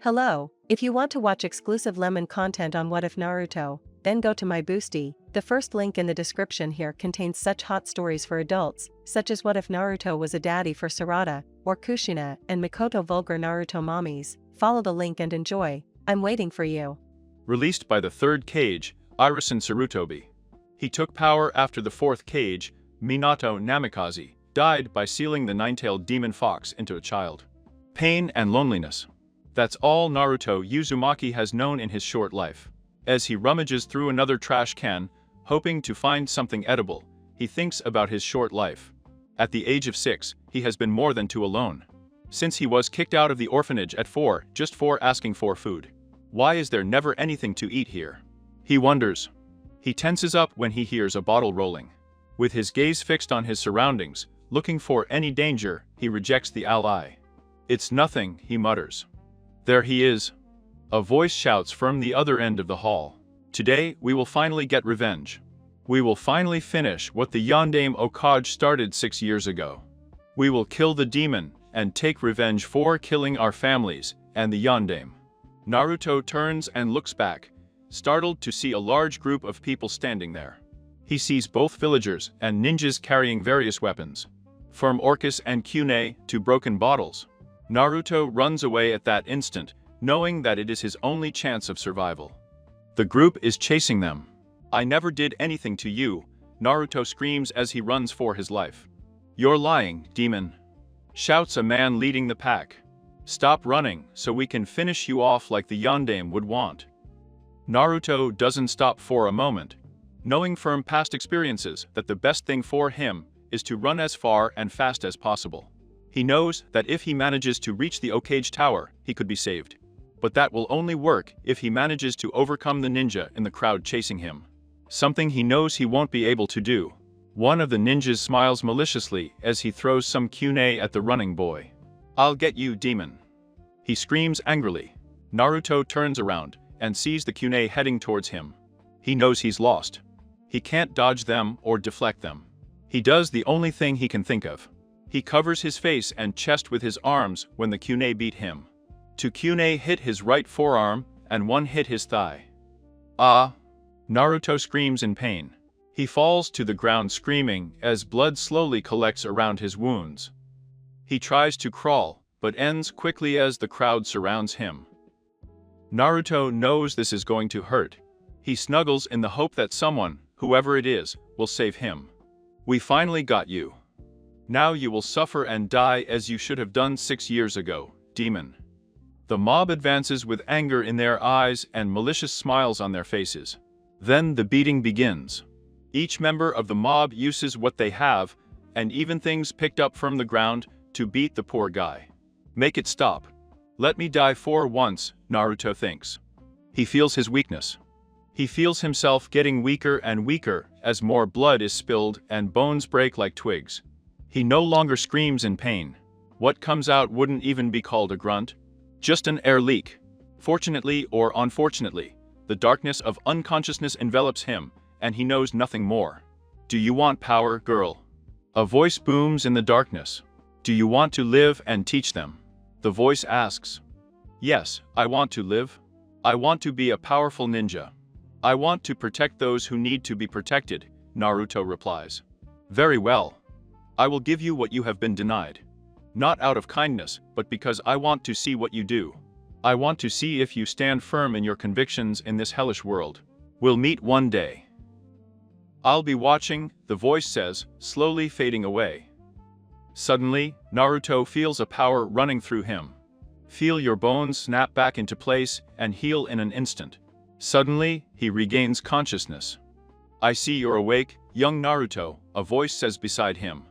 Hello, if you want to watch exclusive lemon content on What If Naruto, then go to my Boosty. The first link in the description here contains such hot stories for adults, such as What If Naruto was a daddy for Sarada, or Kushina and Mikoto vulgar Naruto mommies. Follow the link and enjoy. I'm waiting for you. Released by the third cage, Irison Sarutobi. He took power after the fourth cage, Minato Namikaze, died by sealing the nine-tailed demon fox into a child. Pain and loneliness. That's all Naruto Uzumaki has known in his short life. As he rummages through another trash can, hoping to find something edible, he thinks about his short life. At the age of 6, he has been more than too alone. Since he was kicked out of the orphanage at 4, just for asking for food. Why is there never anything to eat here? He wonders. He tenses up when he hears a bottle rolling. With his gaze fixed on his surroundings, looking for any danger, he rejects the ally. It's nothing, he mutters. There he is. A voice shouts from the other end of the hall. Today, we will finally get revenge. We will finally finish what the Yondaime Okage started 6 years ago. We will kill the demon and take revenge for killing our families and the Yondaime. Naruto turns and looks back, startled to see a large group of people standing there. He sees both villagers and ninjas carrying various weapons, from orcus and kunai to broken bottles. Naruto runs away at that instant, knowing that it is his only chance of survival. The group is chasing them. I never did anything to you, Naruto screams as he runs for his life. You're lying, demon, shouts a man leading the pack. Stop running so we can finish you off like the Yondaime would want. Naruto doesn't stop for a moment, knowing from past experiences that the best thing for him is to run as far and fast as possible. He knows that if he manages to reach the Okage Tower, he could be saved. But that will only work if he manages to overcome the ninja in the crowd chasing him. Something he knows he won't be able to do. One of the ninjas smiles maliciously as he throws some kunai at the running boy. I'll get you, demon, he screams angrily. Naruto turns around and sees the kunai heading towards him. He knows he's lost. He can't dodge them or deflect them. He does the only thing he can think of. He covers his face and chest with his arms when the kunai beat him. Two kunai hit his right forearm and one hit his thigh. Ah! Naruto screams in pain. He falls to the ground screaming as blood slowly collects around his wounds. He tries to crawl, but ends quickly as the crowd surrounds him. Naruto knows this is going to hurt. He snuggles in the hope that someone, whoever it is, will save him. We finally got you. Now you will suffer and die as you should have done 6 years ago, demon. The mob advances with anger in their eyes and malicious smiles on their faces. Then the beating begins. Each member of the mob uses what they have, and even things picked up from the ground, to beat the poor guy. Make it stop. Let me die for once, Naruto thinks. He feels his weakness. He feels himself getting weaker and weaker as more blood is spilled and bones break like twigs. He no longer screams in pain. What comes out wouldn't even be called a grunt. Just an air leak. Fortunately or unfortunately, the darkness of unconsciousness envelops him, and he knows nothing more. Do you want power, girl? A voice booms in the darkness. Do you want to live and teach them? The voice asks. Yes, I want to live. I want to be a powerful ninja. I want to protect those who need to be protected, Naruto replies. Very well. I will give you what you have been denied. Not out of kindness, but because I want to see what you do. I want to see if you stand firm in your convictions in this hellish world. We'll meet one day. I'll be watching, the voice says, slowly fading away. Suddenly, Naruto feels a power running through him. Feel your bones snap back into place and heal in an instant. Suddenly, he regains consciousness. I see you're awake, young Naruto, a voice says beside him.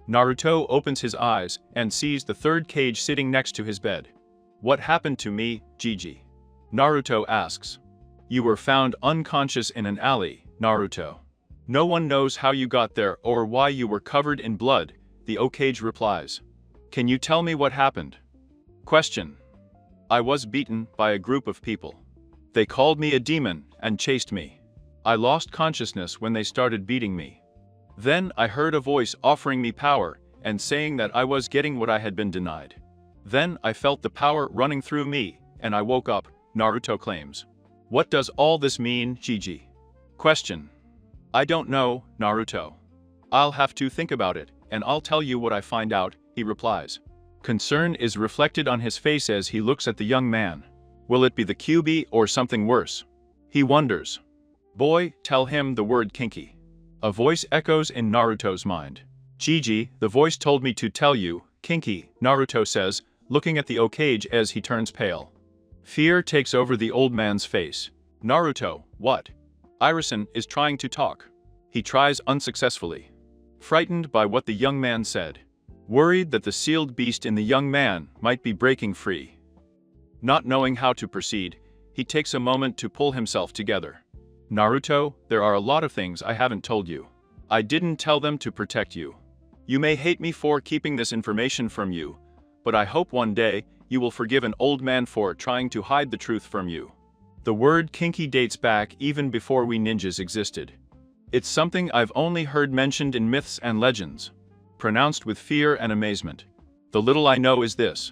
Naruto opens his eyes and sees the third cage sitting next to his bed. What happened to me, Gigi? Naruto asks. You were found unconscious in an alley, Naruto. No one knows how you got there or why you were covered in blood, the Okage replies. Can you tell me what happened? Question. I was beaten by a group of people. They called me a demon and chased me. I lost consciousness when they started beating me. Then I heard a voice offering me power and saying that I was getting what I had been denied. Then I felt the power running through me, and I woke up, Naruto claims. What does all this mean, Gigi? Question. I don't know, Naruto. I'll have to think about it, and I'll tell you what I find out, he replies. Concern is reflected on his face as he looks at the young man. Will it be the QB or something worse? He wonders. Boy, tell him the word kinky. A voice echoes in Naruto's mind. Gigi, the voice told me to tell you, kinky, Naruto says, looking at the Okage as he turns pale. Fear takes over the old man's face. Naruto, what? Irison is trying to talk. He tries unsuccessfully. Frightened by what the young man said. Worried that the sealed beast in the young man might be breaking free. Not knowing how to proceed, he takes a moment to pull himself together. Naruto, there are a lot of things I haven't told you. I didn't tell them to protect you. You may hate me for keeping this information from you, but I hope one day you will forgive an old man for trying to hide the truth from you. The word kinky dates back even before we ninjas existed. It's something I've only heard mentioned in myths and legends, pronounced with fear and amazement. The little I know is this.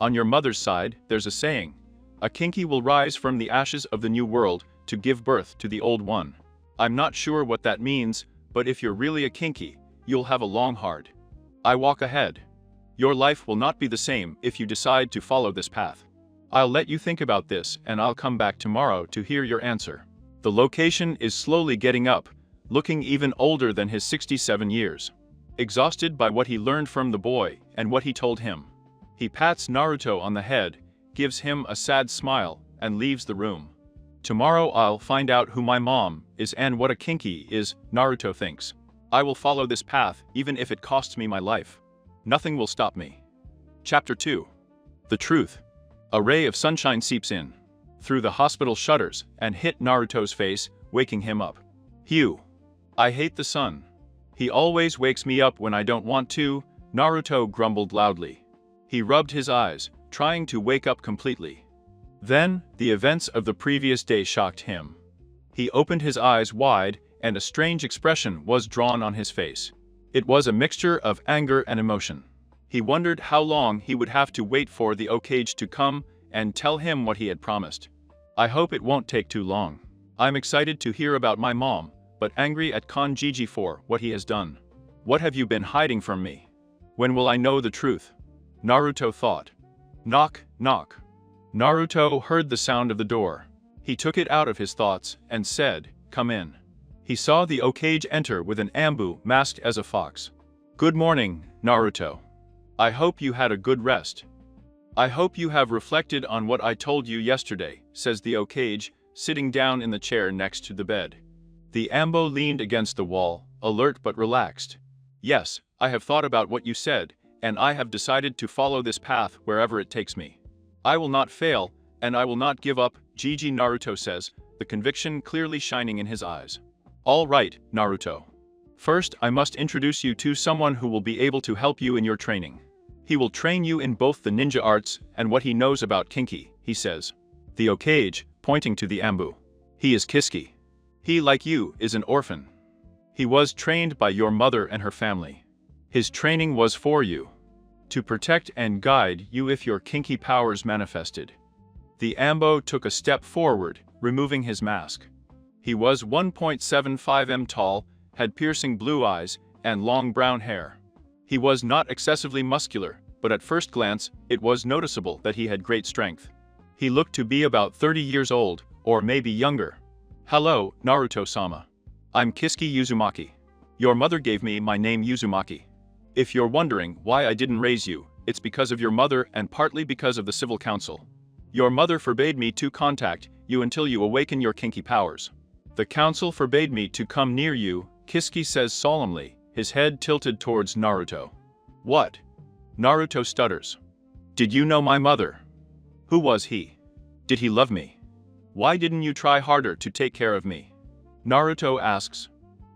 On your mother's side, there's a saying, a kinky will rise from the ashes of the new world to give birth to the old one. I'm not sure what that means, but if you're really a kinky, you'll have a long hard. I walk ahead. Your life will not be the same if you decide to follow this path. I'll let you think about this and I'll come back tomorrow to hear your answer. The location is slowly getting up, looking even older than his 67 years. Exhausted by what he learned from the boy and what he told him. He pats Naruto on the head, gives him a sad smile, and leaves the room. Tomorrow I'll find out who my mom is and what a kinky is, Naruto thinks. I will follow this path even if it costs me my life. Nothing will stop me. Chapter 2. The Truth. A ray of sunshine seeps in through the hospital shutters and hit Naruto's face, waking him up. Hugh. I hate the sun. He always wakes me up when I don't want to, Naruto grumbled loudly. He rubbed his eyes, trying to wake up completely. Then, the events of the previous day shocked him. He opened his eyes wide, and a strange expression was drawn on his face. It was a mixture of anger and emotion. He wondered how long he would have to wait for the Okage to come and tell him what he had promised. I hope it won't take too long. I'm excited to hear about my mom, but angry at Kon Gigi for what he has done. What have you been hiding from me? When will I know the truth? Naruto thought. Knock, knock. Naruto heard the sound of the door. He took it out of his thoughts and said, come in. He saw the Okage enter with an Ambu masked as a fox. Good morning, Naruto. I hope you had a good rest. I hope you have reflected on what I told you yesterday, says the Okage, sitting down in the chair next to the bed. The Ambo leaned against the wall, alert but relaxed. Yes, I have thought about what you said, and I have decided to follow this path wherever it takes me. I will not fail, and I will not give up, Gigi Naruto says, the conviction clearly shining in his eyes. All right, Naruto. First, I must introduce you to someone who will be able to help you in your training. He will train you in both the ninja arts and what he knows about kinky, he says. The Okage, pointing to the Ambu. He is Kiski. He, like you, is an orphan. He was trained by your mother and her family. His training was for you. To protect and guide you if your kinky powers manifested. The Ambo took a step forward, removing his mask. He was 1.75 m tall, had piercing blue eyes, and long brown hair. He was not excessively muscular, but at first glance, it was noticeable that he had great strength. He looked to be about 30 years old, or maybe younger. Hello, Naruto-sama. I'm Kiski Uzumaki. Your mother gave me my name Uzumaki. If you're wondering why I didn't raise you, it's because of your mother and partly because of the civil council. Your mother forbade me to contact you until you awaken your kinky powers. The council forbade me to come near you, Kiski says solemnly, his head tilted towards Naruto. What? Naruto stutters. Did you know my mother? Who was he? Did he love me? Why didn't you try harder to take care of me? Naruto asks.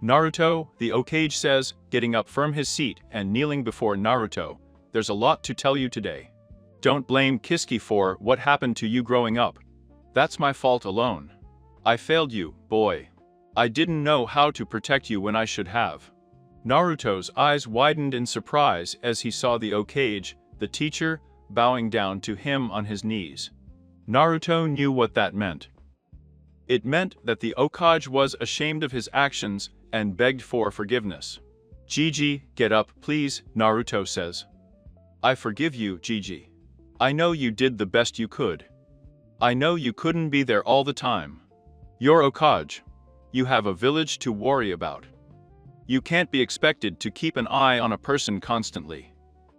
Naruto, the Okage says, getting up from his seat and kneeling before Naruto, there's a lot to tell you today. Don't blame Kiski for what happened to you growing up. That's my fault alone. I failed you, boy. I didn't know how to protect you when I should have. Naruto's eyes widened in surprise as he saw the Okage, the teacher, bowing down to him on his knees. Naruto knew what that meant. It meant that the Hokage was ashamed of his actions and begged for forgiveness. Gigi, get up, please, Naruto says. I forgive you, Gigi. I know you did the best you could. I know you couldn't be there all the time. You're Hokage. You have a village to worry about. You can't be expected to keep an eye on a person constantly.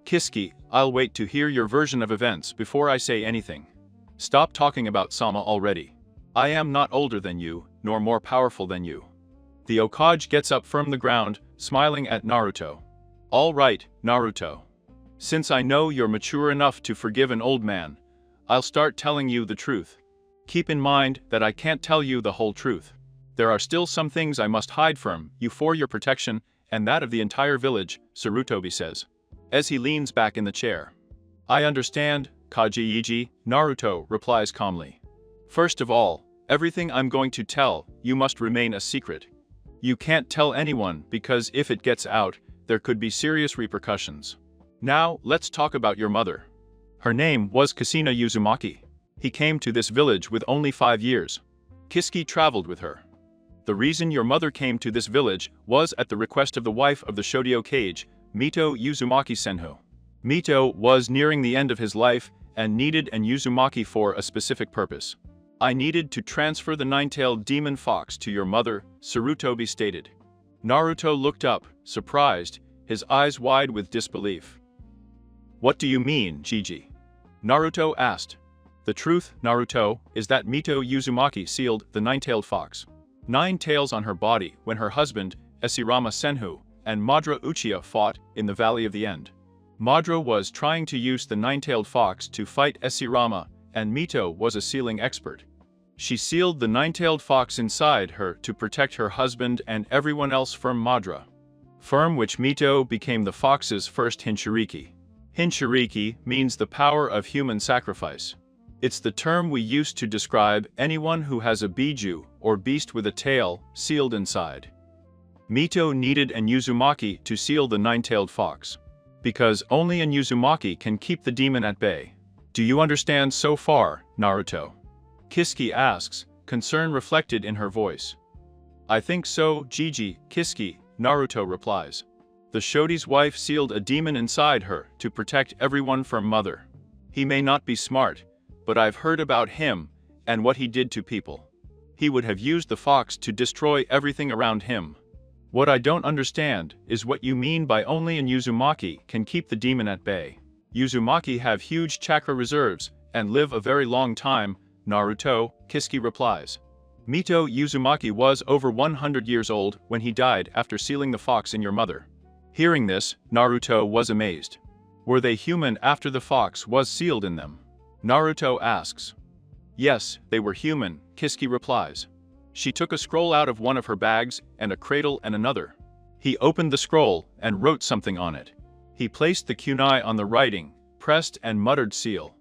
Kiski, I'll wait to hear your version of events before I say anything. Stop talking about Sama already. I am not older than you, nor more powerful than you. The Hokage gets up from the ground, smiling at Naruto. All right, Naruto. Since I know you're mature enough to forgive an old man, I'll start telling you the truth. Keep in mind that I can't tell you the whole truth. There are still some things I must hide from you for your protection and that of the entire village, Sarutobi says, as he leans back in the chair. I understand, Kage-Iji, Naruto replies calmly. First of all, everything I'm going to tell you must remain a secret. You can't tell anyone because if it gets out, there could be serious repercussions. Now, let's talk about your mother. Her name was Kushina Uzumaki. He came to this village with only 5 years. Kiski traveled with her. The reason your mother came to this village was at the request of the wife of the Shodio Kage, Mito Uzumaki Senju. Mito was nearing the end of his life and needed an Uzumaki for a specific purpose. I needed to transfer the nine-tailed demon fox to your mother, Sarutobi stated. Naruto looked up, surprised, his eyes wide with disbelief. What do you mean, Gigi? Naruto asked. The truth, Naruto, is that Mito Uzumaki sealed the nine-tailed fox. 9 tails on her body when her husband, Esirama Senju, and Madara Uchiha fought in the Valley of the End. Madara was trying to use the nine-tailed fox to fight Esirama, and Mito was a sealing expert. She sealed the nine-tailed fox inside her to protect her husband and everyone else from Madara. From which Mito became the fox's first Hinshiriki. Hinshiriki means the power of human sacrifice. It's the term we use to describe anyone who has a biju, or beast with a tail, sealed inside. Mito needed an Uzumaki to seal the nine-tailed fox. Because only an Uzumaki can keep the demon at bay. Do you understand so far, Naruto? Kiski asks, concern reflected in her voice. I think so, Gigi, Kiski, Naruto replies. The Shodi's wife sealed a demon inside her to protect everyone from Mother. He may not be smart, but I've heard about him and what he did to people. He would have used the fox to destroy everything around him. What I don't understand is what you mean by only an Uzumaki can keep the demon at bay. Uzumaki have huge chakra reserves and live a very long time, Naruto, Kiski replies. Mito Uzumaki was over 100 years old when he died after sealing the fox in your mother. Hearing this, Naruto was amazed. Were they human after the fox was sealed in them? Naruto asks. Yes, they were human, Kiski replies. She took a scroll out of one of her bags and a cradle and another. He opened the scroll and wrote something on it. He placed the kunai on the writing, pressed and muttered seal.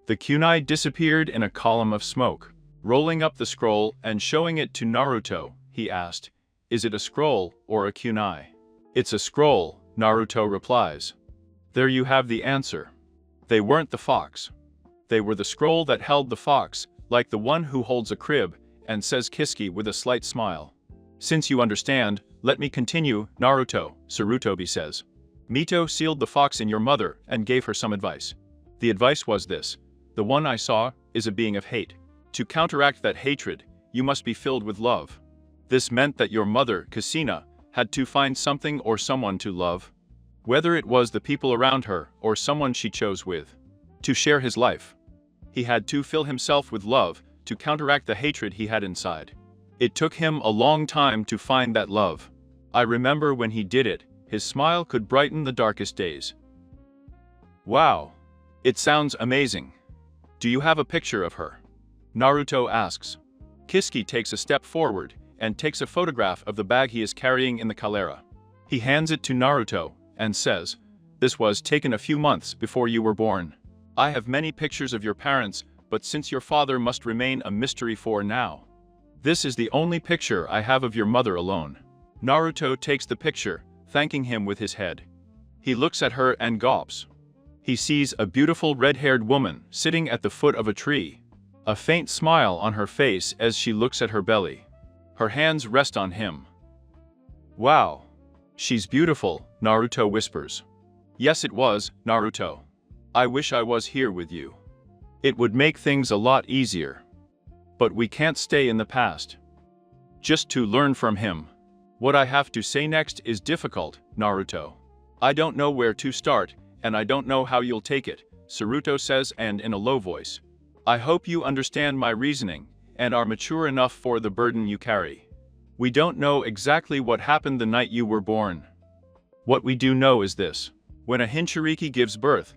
The kunai disappeared in a column of smoke. Rolling up the scroll and showing it to Naruto, he asked, is it a scroll or a kunai? It's a scroll, Naruto replies. There you have the answer. They weren't the fox. They were the scroll that held the fox, like the one who holds a crib, and says Kiski with a slight smile. Since you understand, let me continue, Naruto, Sarutobi says. Mito sealed the fox in your mother and gave her some advice. The advice was this. The one I saw is a being of hate. To counteract that hatred, you must be filled with love. This meant that your mother, Kushina, had to find something or someone to love. Whether it was the people around her or someone she chose with. To share his life. He had to fill himself with love to counteract the hatred he had inside. It took him a long time to find that love. I remember when he did it, his smile could brighten the darkest days. Wow! It sounds amazing. Do you have a picture of her? Naruto asks. Kiski takes a step forward and takes a photograph of the bag he is carrying in the caldera. He hands it to Naruto and says, this was taken a few months before you were born. I have many pictures of your parents, but since your father must remain a mystery for now. This is the only picture I have of your mother alone. Naruto takes the picture, thanking him with his head. He looks at her and gulps. He sees a beautiful red-haired woman sitting at the foot of a tree. A faint smile on her face as she looks at her belly. Her hands rest on him. Wow. She's beautiful, Naruto whispers. Yes, it was, Naruto. I wish I was here with you. It would make things a lot easier. But we can't stay in the past. Just to learn from him. What I have to say next is difficult, Naruto. I don't know where to start, and I don't know how you'll take it, Naruto says, and in a low voice. I hope you understand my reasoning, and are mature enough for the burden you carry. We don't know exactly what happened the night you were born. What we do know is this. When a Hinchuriki gives birth,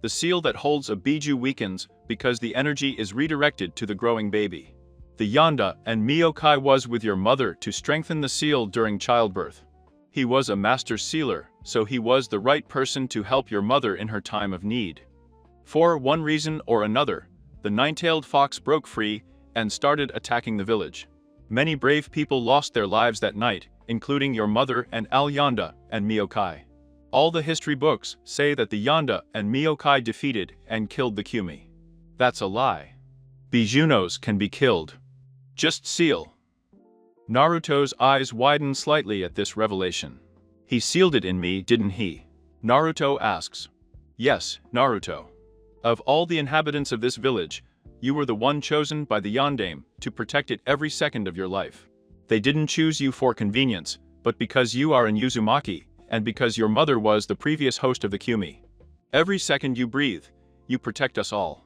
the seal that holds a Biju weakens because the energy is redirected to the growing baby. The Yonda and Myokai was with your mother to strengthen the seal during childbirth. He was a master sealer, so he was the right person to help your mother in her time of need. For one reason or another, the nine-tailed fox broke free and started attacking the village. Many brave people lost their lives that night, including your mother and Al Yonda and Myokai. All the history books say that the Yonda and Myokai defeated and killed the Kyumi. That's a lie. Bijunos can be killed. Just seal. Naruto's eyes widen slightly at this revelation. He sealed it in me, didn't he? Naruto asks. Yes, Naruto. Of all the inhabitants of this village, you were the one chosen by the Yondaime to protect it every second of your life. They didn't choose you for convenience, but because you are in Uzumaki, and because your mother was the previous host of the Kyumi. Every second you breathe, you protect us all.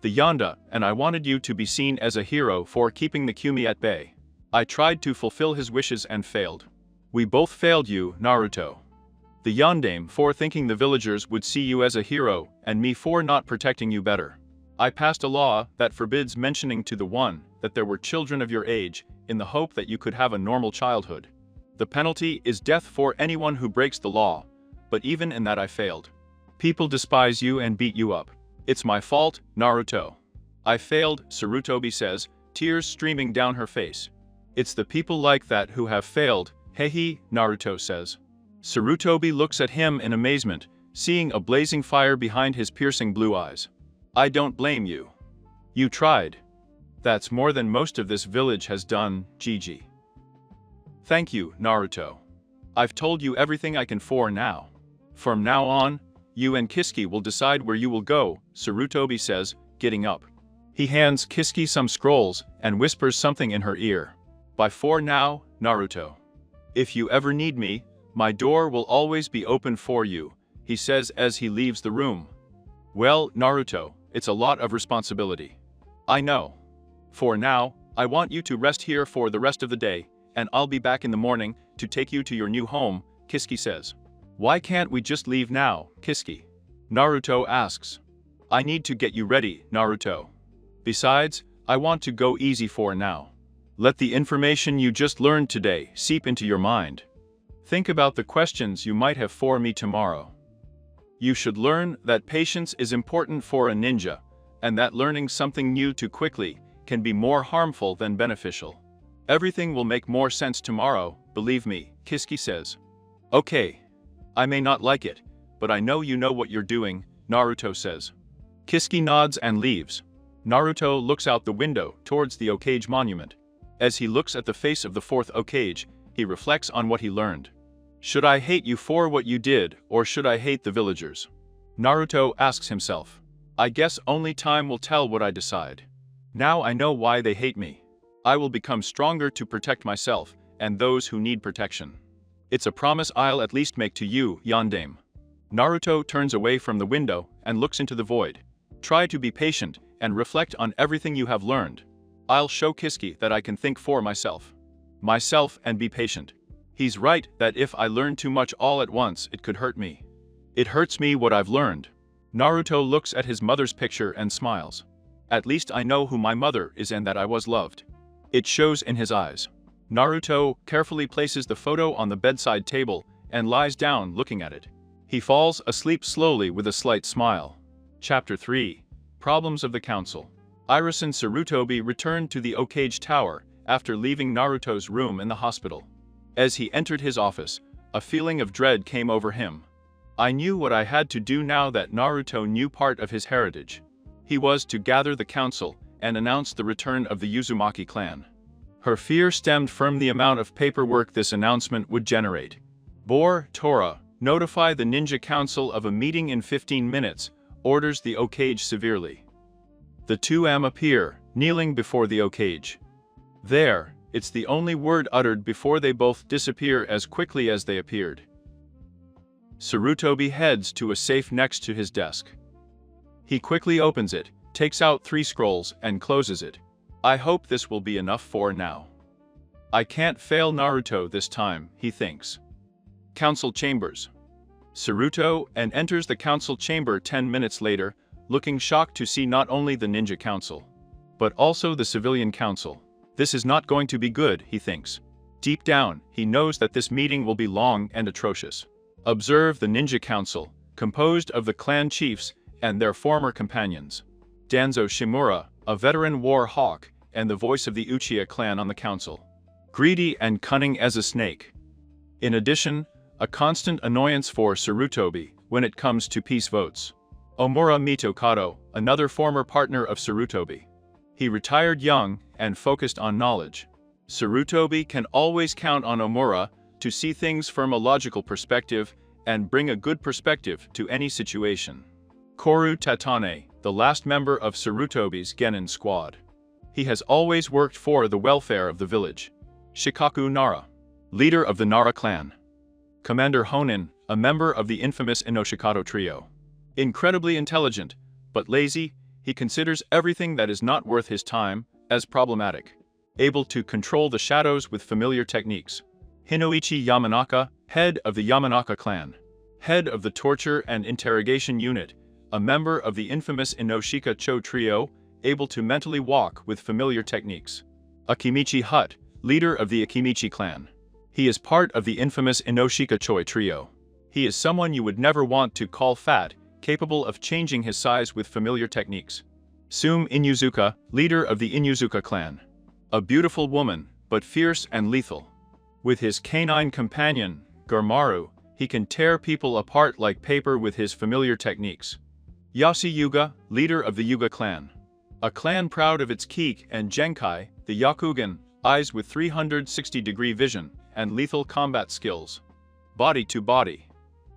The Yonda and I wanted you to be seen as a hero for keeping the Kyumi at bay. I tried to fulfill his wishes and failed. We both failed you, Naruto. The Yondaime for thinking the villagers would see you as a hero, and me for not protecting you better. I passed a law that forbids mentioning to the one that there were children of your age, in the hope that you could have a normal childhood. The penalty is death for anyone who breaks the law, but even in that I failed. People despise you and beat you up. It's my fault, Naruto. I failed, Sarutobi says, tears streaming down her face. It's the people like that who have failed, hehe, Naruto says. Sarutobi looks at him in amazement, seeing a blazing fire behind his piercing blue eyes. I don't blame you. You tried. That's more than most of this village has done, Gigi. Thank you, Naruto. I've told you everything I can for now. From now on, you and Kiski will decide where you will go, Sarutobi says, getting up. He hands Kiski some scrolls and whispers something in her ear. Bye for now, Naruto. If you ever need me, my door will always be open for you, he says as he leaves the room. Well, Naruto, it's a lot of responsibility. I know. For now, I want you to rest here for the rest of the day, and I'll be back in the morning to take you to your new home, Kiski says. Why can't we just leave now, Kiski? Naruto asks. I need to get you ready, Naruto. Besides, I want to go easy for now. Let the information you just learned today seep into your mind. Think about the questions you might have for me tomorrow. You should learn that patience is important for a ninja, and that learning something new too quickly can be more harmful than beneficial. Everything will make more sense tomorrow, believe me, Kiski says. Okay. I may not like it, but I know you know what you're doing, Naruto says. Kiski nods and leaves. Naruto looks out the window towards the Okage monument. As he looks at the face of the fourth Okage, he reflects on what he learned. Should I hate you for what you did, or should I hate the villagers? Naruto asks himself. I guess only time will tell what I decide. Now I know why they hate me. I will become stronger to protect myself and those who need protection. It's a promise I'll at least make to you, Yondaime. Naruto turns away from the window and looks into the void. Try to be patient and reflect on everything you have learned. I'll show Kiski that I can think for myself. Myself and be patient. He's right that if I learn too much all at once, it could hurt me. It hurts me what I've learned. Naruto looks at his mother's picture and smiles. At least I know who my mother is and that I was loved. It shows in his eyes. Naruto carefully places the photo on the bedside table and lies down looking at it. He falls asleep slowly with a slight smile. Chapter 3. Problems of the Council. Iris and Sarutobi returned to the Okage Tower after leaving Naruto's room in the hospital. As he entered his office, a feeling of dread came over him. I knew what I had to do now that Naruto knew part of his heritage. He was to gather the council and announced the return of the Uzumaki clan. Her fear stemmed from the amount of paperwork this announcement would generate. Bor Tora, notify the Ninja Council of a meeting in 15 minutes, orders the Okage severely. The two appear, kneeling before the Okage. There, it's the only word uttered before they both disappear as quickly as they appeared. Sarutobi heads to a safe next to his desk. He quickly opens it, takes out 3 scrolls, and closes it. I hope this will be enough for now. I can't fail Naruto this time, he thinks. Council Chambers. Saruto enters the council chamber 10 minutes later, looking shocked to see not only the Ninja Council, but also the Civilian Council. This is not going to be good, he thinks. Deep down, he knows that this meeting will be long and atrocious. Observe the Ninja Council, composed of the clan chiefs and their former companions. Danzo Shimura, a veteran war hawk, and the voice of the Uchiha clan on the council. Greedy and cunning as a snake. In addition, a constant annoyance for Sarutobi when it comes to peace votes. Omura Mitokado, another former partner of Sarutobi. He retired young and focused on knowledge. Sarutobi can always count on Omura to see things from a logical perspective and bring a good perspective to any situation. Koru Tatane, the last member of Sarutobi's Genin squad. He has always worked for the welfare of the village. Shikaku Nara, leader of the Nara clan. Commander Honin, a member of the infamous Inoshikado trio. Incredibly intelligent, but lazy, he considers everything that is not worth his time as problematic. Able to control the shadows with familiar techniques. Hinoichi Yamanaka, head of the Yamanaka clan. Head of the torture and interrogation unit, a member of the infamous Inoshika Cho trio, able to mentally walk with familiar techniques. Akimichi Hut, leader of the Akimichi clan. He is part of the infamous Inoshika Choi trio. He is someone you would never want to call fat, capable of changing his size with familiar techniques. Sume Inuzuka, leader of the Inuzuka clan. A beautiful woman, but fierce and lethal. With his canine companion, Garmaru, he can tear people apart like paper with his familiar techniques. Yasi Yuga, leader of the Yuga clan. A clan proud of its Kik and Genkai, the Yakugan, eyes with 360-degree vision and lethal combat skills. Body to body.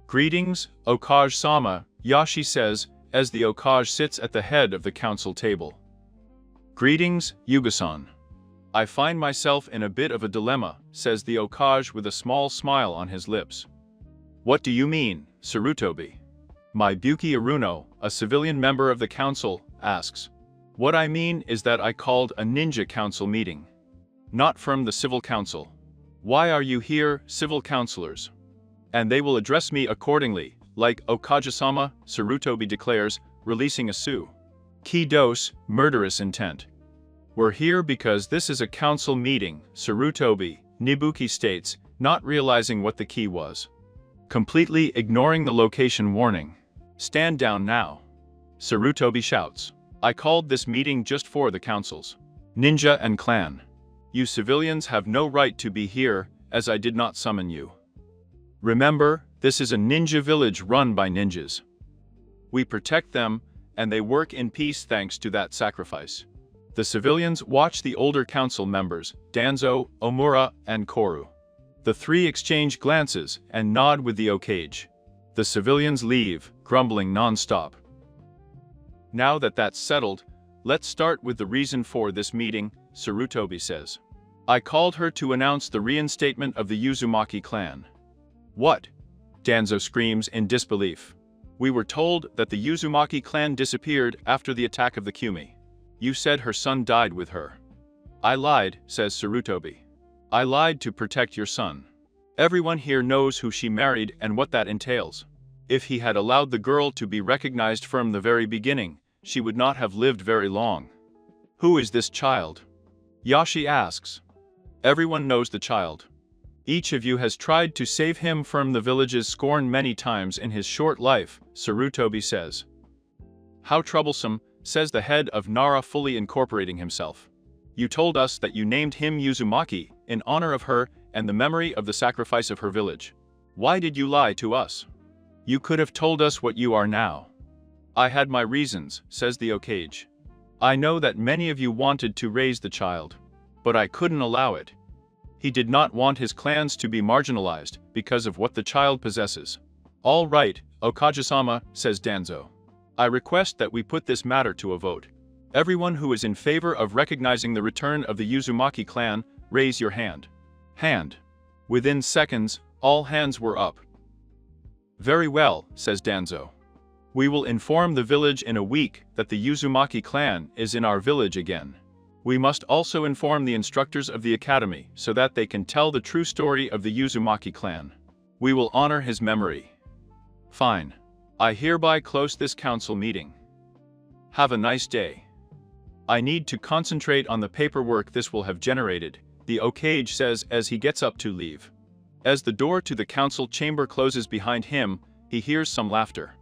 Greetings, Okage-sama, Yashi says, as the Okage sits at the head of the council table. Greetings, Yuga-san. I find myself in a bit of a dilemma, says the Okage with a small smile on his lips. What do you mean, Sarutobi? My Buki Aruno, a civilian member of the council, asks. What I mean is that I called a ninja council meeting. Not from the civil council. Why are you here, civil councilors? And they will address me accordingly, like Okage-sama, Sarutobi declares, releasing a sue. Key dose, murderous intent. We're here because this is a council meeting, Sarutobi, Nibuki states, not realizing what the key was. Completely ignoring the location warning. Stand down now. Sarutobi shouts. I called this meeting just for the councils. Ninja and clan. You civilians have no right to be here, as I did not summon you. Remember, this is a ninja village run by ninjas. We protect them, and they work in peace thanks to that sacrifice. The civilians watch the older council members, Danzo, Omura, and Koru. The three exchange glances and nod with the Okage. The civilians leave, grumbling non-stop. Now that that's settled, let's start with the reason for this meeting, Sarutobi says. I called her to announce the reinstatement of the Uzumaki clan. What? Danzo screams in disbelief. We were told that the Uzumaki clan disappeared after the attack of the Kumi. You said her son died with her. I lied, says Sarutobi. I lied to protect your son. Everyone here knows who she married and what that entails. If he had allowed the girl to be recognized from the very beginning, she would not have lived very long. Who is this child? Yashi asks. Everyone knows the child. Each of you has tried to save him from the village's scorn many times in his short life, Sarutobi says. How troublesome, says the head of Nara, fully incorporating himself. You told us that you named him Uzumaki in honor of her and the memory of the sacrifice of her village. Why did you lie to us? You could have told us what you are now. I had my reasons, says the Okage. I know that many of you wanted to raise the child, but I couldn't allow it. He did not want his clans to be marginalized because of what the child possesses. All right, Okage-sama, says Danzo. I request that we put this matter to a vote. Everyone who is in favor of recognizing the return of the Uzumaki clan, raise your hand. Hand. Within seconds, all hands were up. Very well, says Danzo. We will inform the village in a week that the Uzumaki clan is in our village again. We must also inform the instructors of the academy so that they can tell the true story of the Uzumaki clan. We will honor his memory. Fine. I hereby close this council meeting. Have a nice day. I need to concentrate on the paperwork this will have generated, the Okage says as he gets up to leave. As the door to the council chamber closes behind him, he hears some laughter.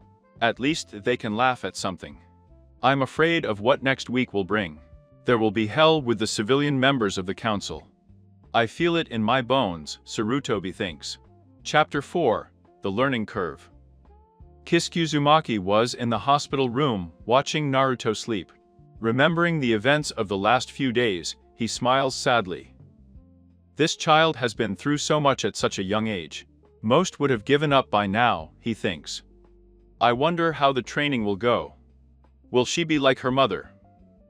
At least they can laugh at something. I'm afraid of what next week will bring. There will be hell with the civilian members of the council. I feel it in my bones, Tsurutobi thinks. Chapter 4, The Learning Curve. Kisuke Uzumaki was in the hospital room, watching Naruto sleep. Remembering the events of the last few days, he smiles sadly. This child has been through so much at such a young age. Most would have given up by now, he thinks. I wonder how the training will go. Will she be like her mother?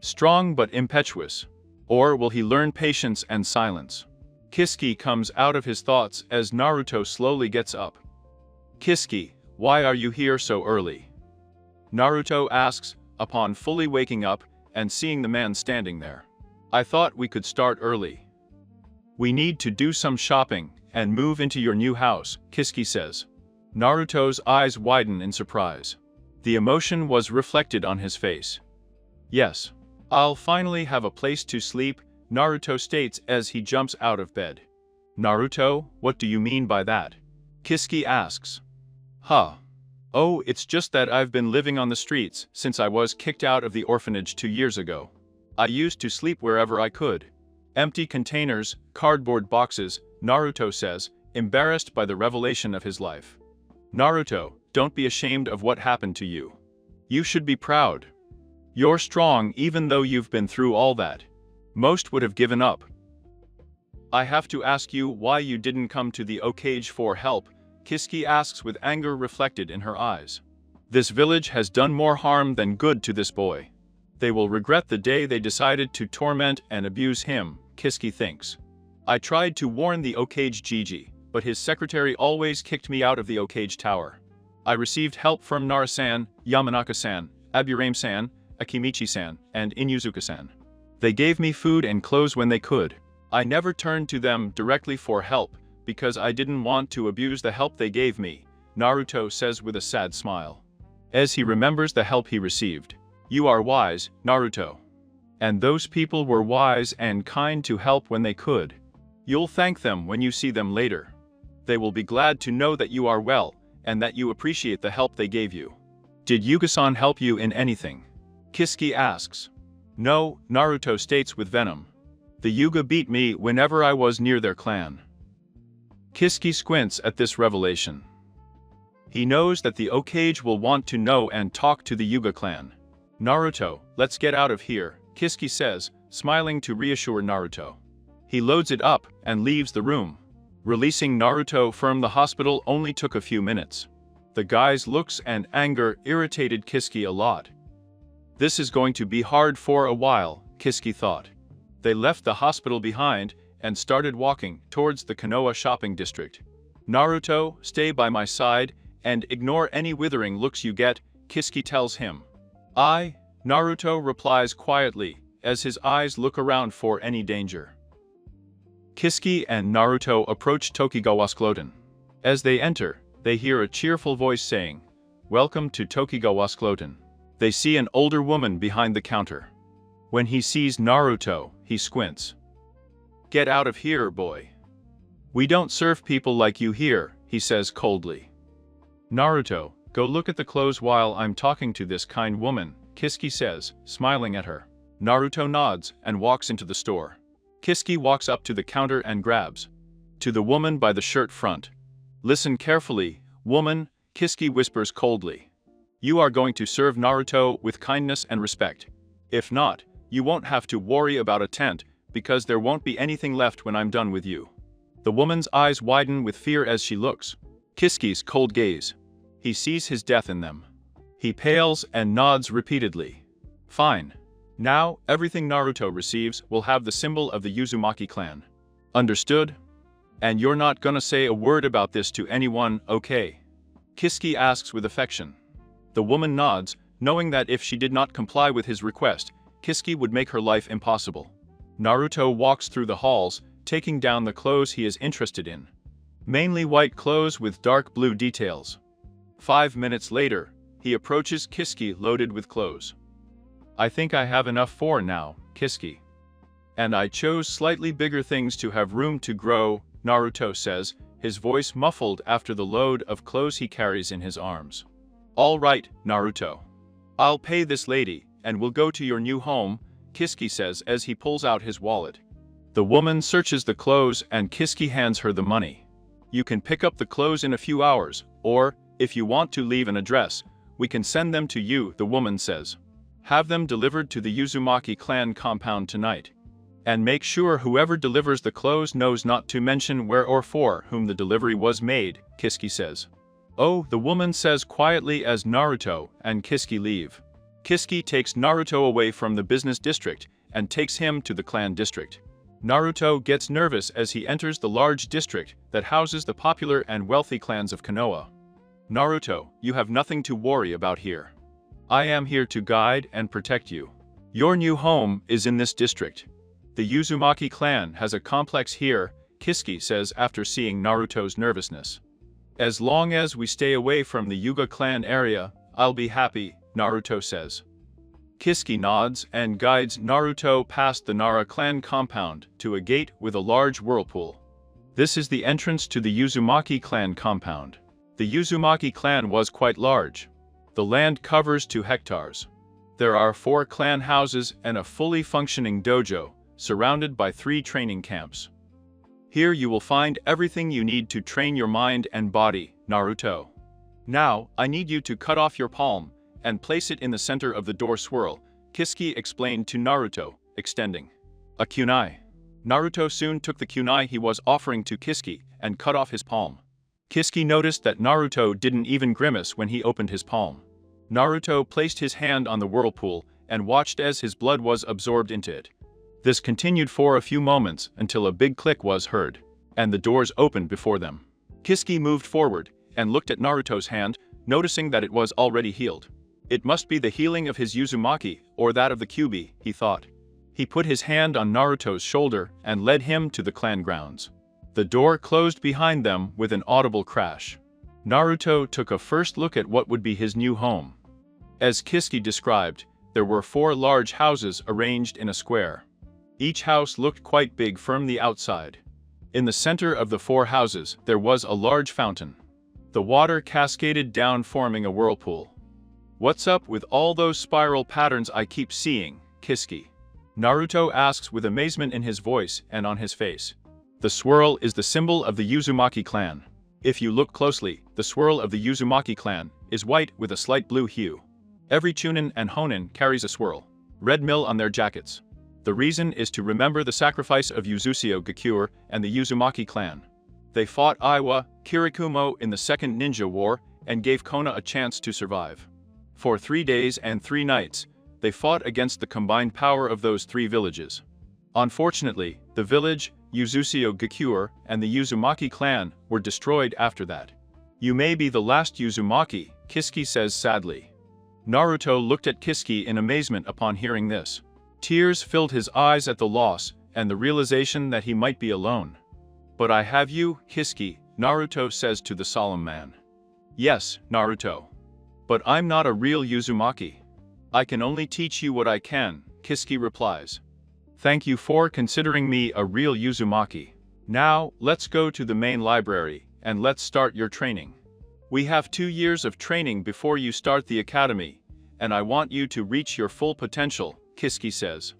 Strong but impetuous? Or will he learn patience and silence? Kisuke comes out of his thoughts as Naruto slowly gets up. Kisuke, why are you here so early? Naruto asks, upon fully waking up and seeing the man standing there. I thought we could start early. We need to do some shopping and move into your new house, Kisuke says. Naruto's eyes widen in surprise. The emotion was reflected on his face. Yes, I'll finally have a place to sleep, Naruto states as he jumps out of bed. Naruto, what do you mean by that? Kisuke asks. Huh. Oh, it's just that I've been living on the streets since I was kicked out of the orphanage 2 years ago. I used to sleep wherever I could. Empty containers, cardboard boxes, Naruto says, embarrassed by the revelation of his life. Naruto, don't be ashamed of what happened to you. You should be proud. You're strong even though you've been through all that. Most would have given up. I have to ask you why you didn't come to the Okage for help, Kisuke asks with anger reflected in her eyes. This village has done more harm than good to this boy. They will regret the day they decided to torment and abuse him, Kisuke thinks. I tried to warn the Okage Jiji, but his secretary always kicked me out of the Okage tower. I received help from Nara-san, Yamanaka-san, Aburame-san, Akimichi-san, and Inuzuka-san. They gave me food and clothes when they could. I never turned to them directly for help because I didn't want to abuse the help they gave me, Naruto says with a sad smile. As he remembers the help he received. You are wise, Naruto. And those people were wise and kind to help when they could. You'll thank them when you see them later. They will be glad to know that you are well, and that you appreciate the help they gave you. Did Yuga-san help you in anything? Kisuke asks. No, Naruto states with venom. The Yuga beat me whenever I was near their clan. Kisuke squints at this revelation. He knows that the Okage will want to know and talk to the Yuga clan. Naruto, let's get out of here, Kisuke says, smiling to reassure Naruto. He loads it up and leaves the room. Releasing Naruto from the hospital only took a few minutes. The guy's looks and anger irritated Kisuke a lot. This is going to be hard for a while, Kisuke thought. They left the hospital behind and started walking towards the Konoha shopping district. Naruto, stay by my side and ignore any withering looks you get, Kisuke tells him. Naruto replies quietly as his eyes look around for any danger. Kisuke and Naruto approach Tokigawa's clothing. As they enter, they hear a cheerful voice saying, Welcome to Tokigawa's clothing. They see an older woman behind the counter. When he sees Naruto, he squints. Get out of here, boy. We don't serve people like you here, he says coldly. Naruto, go look at the clothes while I'm talking to this kind woman, Kisuke says, smiling at her. Naruto nods and walks into the store. Kisuke walks up to the counter and grabs. To the woman by the shirt front. Listen carefully, woman, Kisuke whispers coldly. You are going to serve Naruto with kindness and respect. If not, you won't have to worry about a tent, because there won't be anything left when I'm done with you." The woman's eyes widen with fear as she looks. Kiski's cold gaze. He sees his death in them. He pales and nods repeatedly. "Fine. Now, everything Naruto receives will have the symbol of the Uzumaki clan. Understood? And you're not gonna say a word about this to anyone, okay?" Kiski asks with affection. The woman nods, knowing that if she did not comply with his request, Kiski would make her life impossible. Naruto walks through the halls, taking down the clothes he is interested in. Mainly white clothes with dark blue details. 5 minutes later, he approaches Kiski loaded with clothes. "I think I have enough for now, Kiski. And I chose slightly bigger things to have room to grow," Naruto says, his voice muffled after the load of clothes he carries in his arms. "All right, Naruto. I'll pay this lady, and we'll go to your new home," Kiski says as he pulls out his wallet. The woman searches the clothes and Kiski hands her the money. "You can pick up the clothes in a few hours, or, if you want to leave an address, we can send them to you," the woman says. "Have them delivered to the Uzumaki clan compound tonight. And make sure whoever delivers the clothes knows not to mention where or for whom the delivery was made," Kiski says. "Oh," the woman says quietly as Naruto and Kiski leave. Kiski takes Naruto away from the business district and takes him to the clan district. Naruto gets nervous as he enters the large district that houses the popular and wealthy clans of Konoha. "Naruto, you have nothing to worry about here. I am here to guide and protect you. Your new home is in this district. The Uzumaki clan has a complex here," Kiski says after seeing Naruto's nervousness. "As long as we stay away from the Yuga clan area, I'll be happy," Naruto says. Kiski nods and guides Naruto past the Nara clan compound to a gate with a large whirlpool. This is the entrance to the Uzumaki clan compound. The Uzumaki clan was quite large. The land covers 2 hectares. There are 4 clan houses and a fully functioning dojo, surrounded by 3 training camps. Here you will find everything you need to train your mind and body, Naruto. Now, I need you to cut off your palm and place it in the center of the door swirl, Kiski explained to Naruto, extending a kunai. Naruto soon took the kunai he was offering to Kiski and cut off his palm. Kiski noticed that Naruto didn't even grimace when he opened his palm. Naruto placed his hand on the whirlpool and watched as his blood was absorbed into it. This continued for a few moments until a big click was heard, and the doors opened before them. Kiski moved forward and looked at Naruto's hand, noticing that it was already healed. It must be the healing of his Uzumaki or that of the Kyuubi, he thought. He put his hand on Naruto's shoulder and led him to the clan grounds. The door closed behind them with an audible crash. Naruto took a first look at what would be his new home. As Kiski described, there were 4 large houses arranged in a square. Each house looked quite big from the outside. In the center of the 4 houses, there was a large fountain. The water cascaded down, forming a whirlpool. "What's up with all those spiral patterns I keep seeing, Kiski?" Naruto asks with amazement in his voice and on his face. The swirl is the symbol of the Uzumaki clan. If you look closely, the swirl of the Uzumaki clan is white with a slight blue hue. Every Chunin and Honin carries a swirl, red mill on their jackets. The reason is to remember the sacrifice of Uzusio Gakure and the Uzumaki clan. They fought Iwa, Kirikumo in the Second Ninja War and gave Konoha a chance to survive. For 3 days and 3 nights, they fought against the combined power of those 3 villages. Unfortunately, the village, Uzusio Gakure, and the Uzumaki clan were destroyed after that. "You may be the last Uzumaki," Kiski says sadly. Naruto looked at Kiski in amazement upon hearing this. Tears filled his eyes at the loss and the realization that he might be alone. "But I have you, Kiski," Naruto says to the solemn man. "Yes, Naruto. But I'm not a real Uzumaki. I can only teach you what I can," Kiski replies. "Thank you for considering me a real Uzumaki. Now, let's go to the main library, and let's start your training. We have 2 years of training before you start the academy, and I want you to reach your full potential," Kiski says.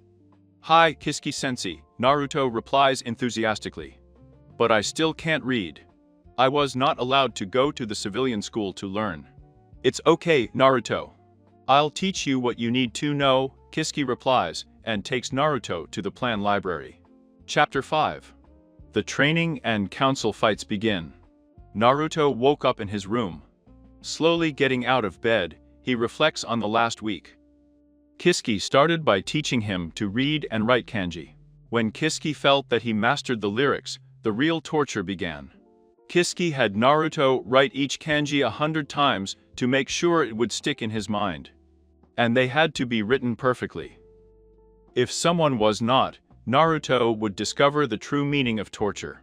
"Hi, Kiski-sensei," Naruto replies enthusiastically. "But I still can't read. I was not allowed to go to the civilian school to learn." "It's okay, Naruto. I'll teach you what you need to know," Kisuke replies, and takes Naruto to the clan library. Chapter 5. The training and council fights begin. Naruto woke up in his room. Slowly getting out of bed, he reflects on the last week. Kisuke started by teaching him to read and write kanji. When Kisuke felt that he mastered the lyrics, the real torture began. Kisuke had Naruto write each kanji 100 times to make sure it would stick in his mind. And they had to be written perfectly. If someone was not, Naruto would discover the true meaning of torture.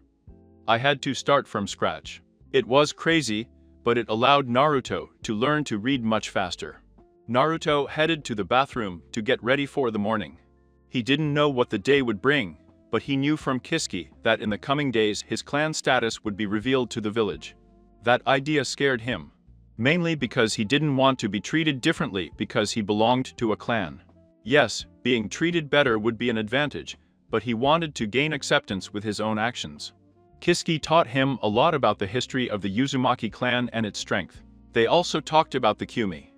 I had to start from scratch. It was crazy, but it allowed Naruto to learn to read much faster. Naruto headed to the bathroom to get ready for the morning. He didn't know what the day would bring, but he knew from Kisuke that in the coming days his clan status would be revealed to the village. That idea scared him, mainly because he didn't want to be treated differently because he belonged to a clan. Yes, being treated better would be an advantage, but he wanted to gain acceptance with his own actions. Kisuke taught him a lot about the history of the Uzumaki clan and its strength. They also talked about the Kyumi.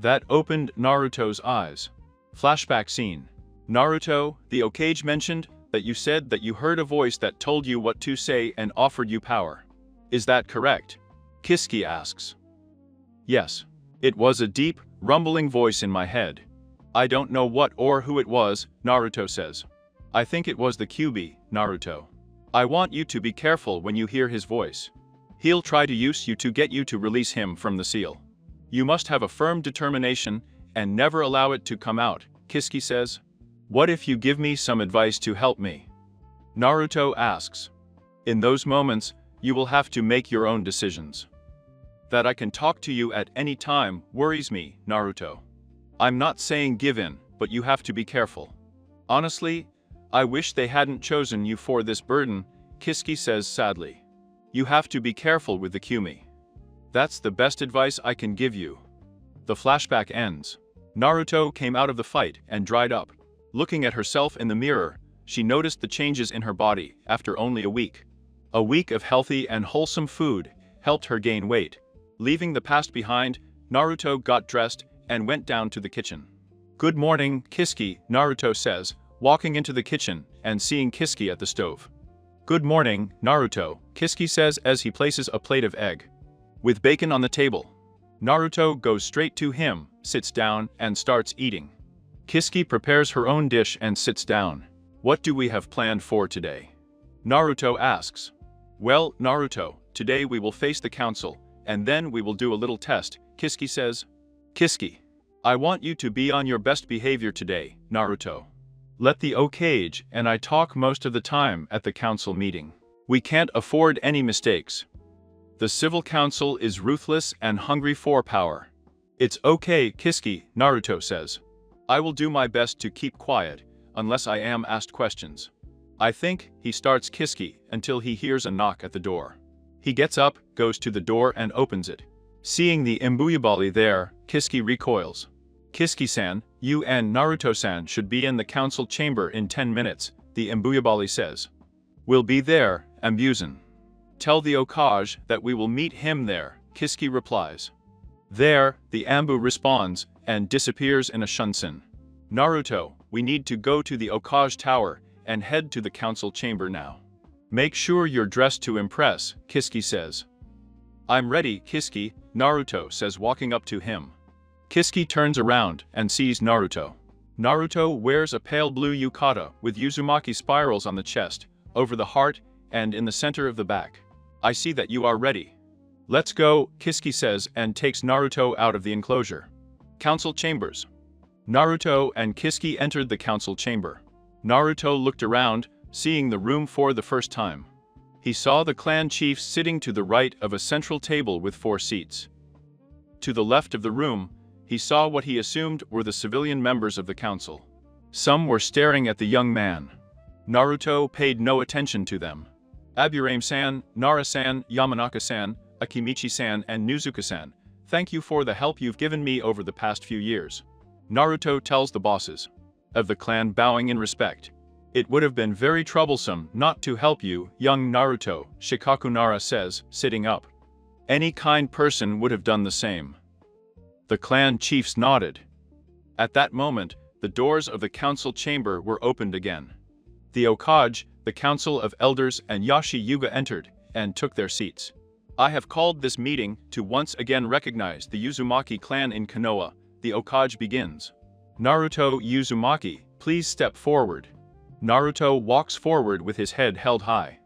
That opened Naruto's eyes. Flashback scene. Naruto, the Hokage mentioned that you said that you heard a voice that told you what to say and offered you power. Is that correct? Kisuke asks. Yes. It was a deep, rumbling voice in my head. I don't know what or who it was, Naruto says. I think it was the Kyuubi, Naruto. I want you to be careful when you hear his voice. He'll try to use you to get you to release him from the seal. You must have a firm determination and never allow it to come out, Kisuke says. What if you give me some advice to help me? Naruto asks. In those moments, you will have to make your own decisions. That I can talk to you at any time worries me, Naruto. I'm not saying give in, but you have to be careful. Honestly, I wish they hadn't chosen you for this burden, Kisuke says sadly. You have to be careful with the Kyuumi. That's the best advice I can give you. The flashback ends. Naruto came out of the fight and dried up. Looking at herself in the mirror, she noticed the changes in her body after only a week. A week of healthy and wholesome food helped her gain weight. Leaving the past behind, Naruto got dressed and went down to the kitchen. Good morning, Kisuke, Naruto says, walking into the kitchen and seeing Kisuke at the stove. Good morning, Naruto, Kisuke says as he places a plate of egg with bacon on the table. Naruto goes straight to him, sits down, and starts eating. Kisuke prepares her own dish and sits down. What do we have planned for today? Naruto asks. Well, Naruto, today we will face the council, and then we will do a little test, Kisuke says. Kisuke, I want you to be on your best behavior today, Naruto. Let the Hokage and I talk most of the time at the council meeting. We can't afford any mistakes. The civil council is ruthless and hungry for power. It's okay, Kisuke, Naruto says. I will do my best to keep quiet, unless I am asked questions. I think, he starts Kisuke until he hears a knock at the door. He gets up, goes to the door and opens it. Seeing the Mbuyabali there, Kisuke recoils. Kisuke-san, you and Naruto-san should be in the council chamber in 10 minutes, the Mbuyabali says. We'll be there, Ambuzen. Tell the Hokage that we will meet him there, Kisuke replies. There, the Ambu responds and disappears in a shunsen. Naruto, we need to go to the Hokage tower and head to the council chamber now. Make sure you're dressed to impress, Kisuke says. I'm ready, Kisuke, Naruto says walking up to him. Kisuke turns around and sees Naruto. Naruto wears a pale blue yukata with Uzumaki spirals on the chest, over the heart, and in the center of the back. I see that you are ready. Let's go, Kisuke says and takes Naruto out of the enclosure. Council chambers. Naruto and Kisuke entered the council chamber. Naruto looked around, seeing the room for the first time. He saw the clan chiefs sitting to the right of a central table with 4 seats. To the left of the room, he saw what he assumed were the civilian members of the council. Some were staring at the young man. Naruto paid no attention to them. Aburame-san, Nara-san, Yamanaka-san, Akimichi-san and Nuzuka-san, thank you for the help you've given me over the past few years. Naruto tells the bosses of the clan, bowing in respect. It would have been very troublesome not to help you, young Naruto, Shikaku Nara says, sitting up. Any kind person would have done the same. The clan chiefs nodded. At that moment, the doors of the council chamber were opened again. The Hokage, the council of elders and Yashi Yuga entered and took their seats. I have called this meeting to once again recognize the Uzumaki clan in Konoha. The Hokage begins. Naruto Uzumaki, please step forward. Naruto walks forward with his head held high.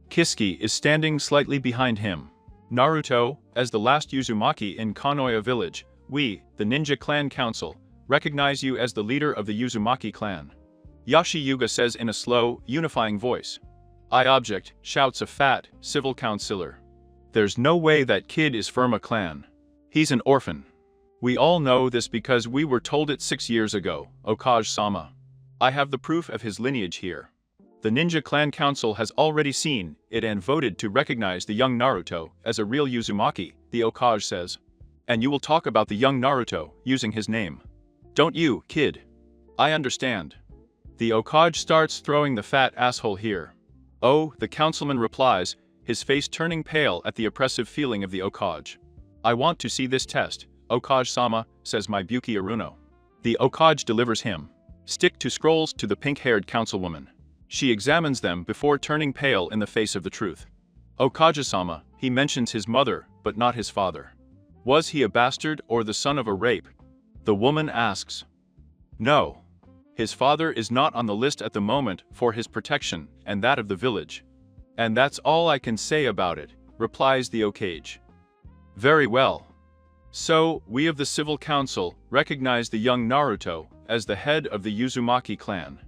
Kisuke is standing slightly behind him. Naruto, as the last Uzumaki in Konoha village, we, the Ninja Clan Council, recognize you as the leader of the Uzumaki clan. Yashi Yuga says in a slow, unifying voice. I object, shouts a fat, civil councillor. There's no way that kid is from a clan. He's an orphan. We all know this because we were told it 6 years ago, Hokage-sama. I have the proof of his lineage here. The Ninja Clan Council has already seen it and voted to recognize the young Naruto as a real Uzumaki, the Hokage says. And you will talk about the young Naruto using his name. Don't you, kid? I understand. The Hokage starts throwing the fat asshole here. Oh, the councilman replies, his face turning pale at the oppressive feeling of the Hokage. I want to see this test, Hokage-sama, says Mibuki Aruno. The Hokage delivers him. Stick to scrolls to the pink-haired councilwoman. She examines them before turning pale in the face of the truth. Hokage-sama, he mentions his mother, but not his father. Was he a bastard or the son of a rape? The woman asks. No. His father is not on the list at the moment for his protection and that of the village. And that's all I can say about it, replies the Hokage. Very well. So, we of the Civil Council recognize the young Naruto as the head of the Uzumaki clan.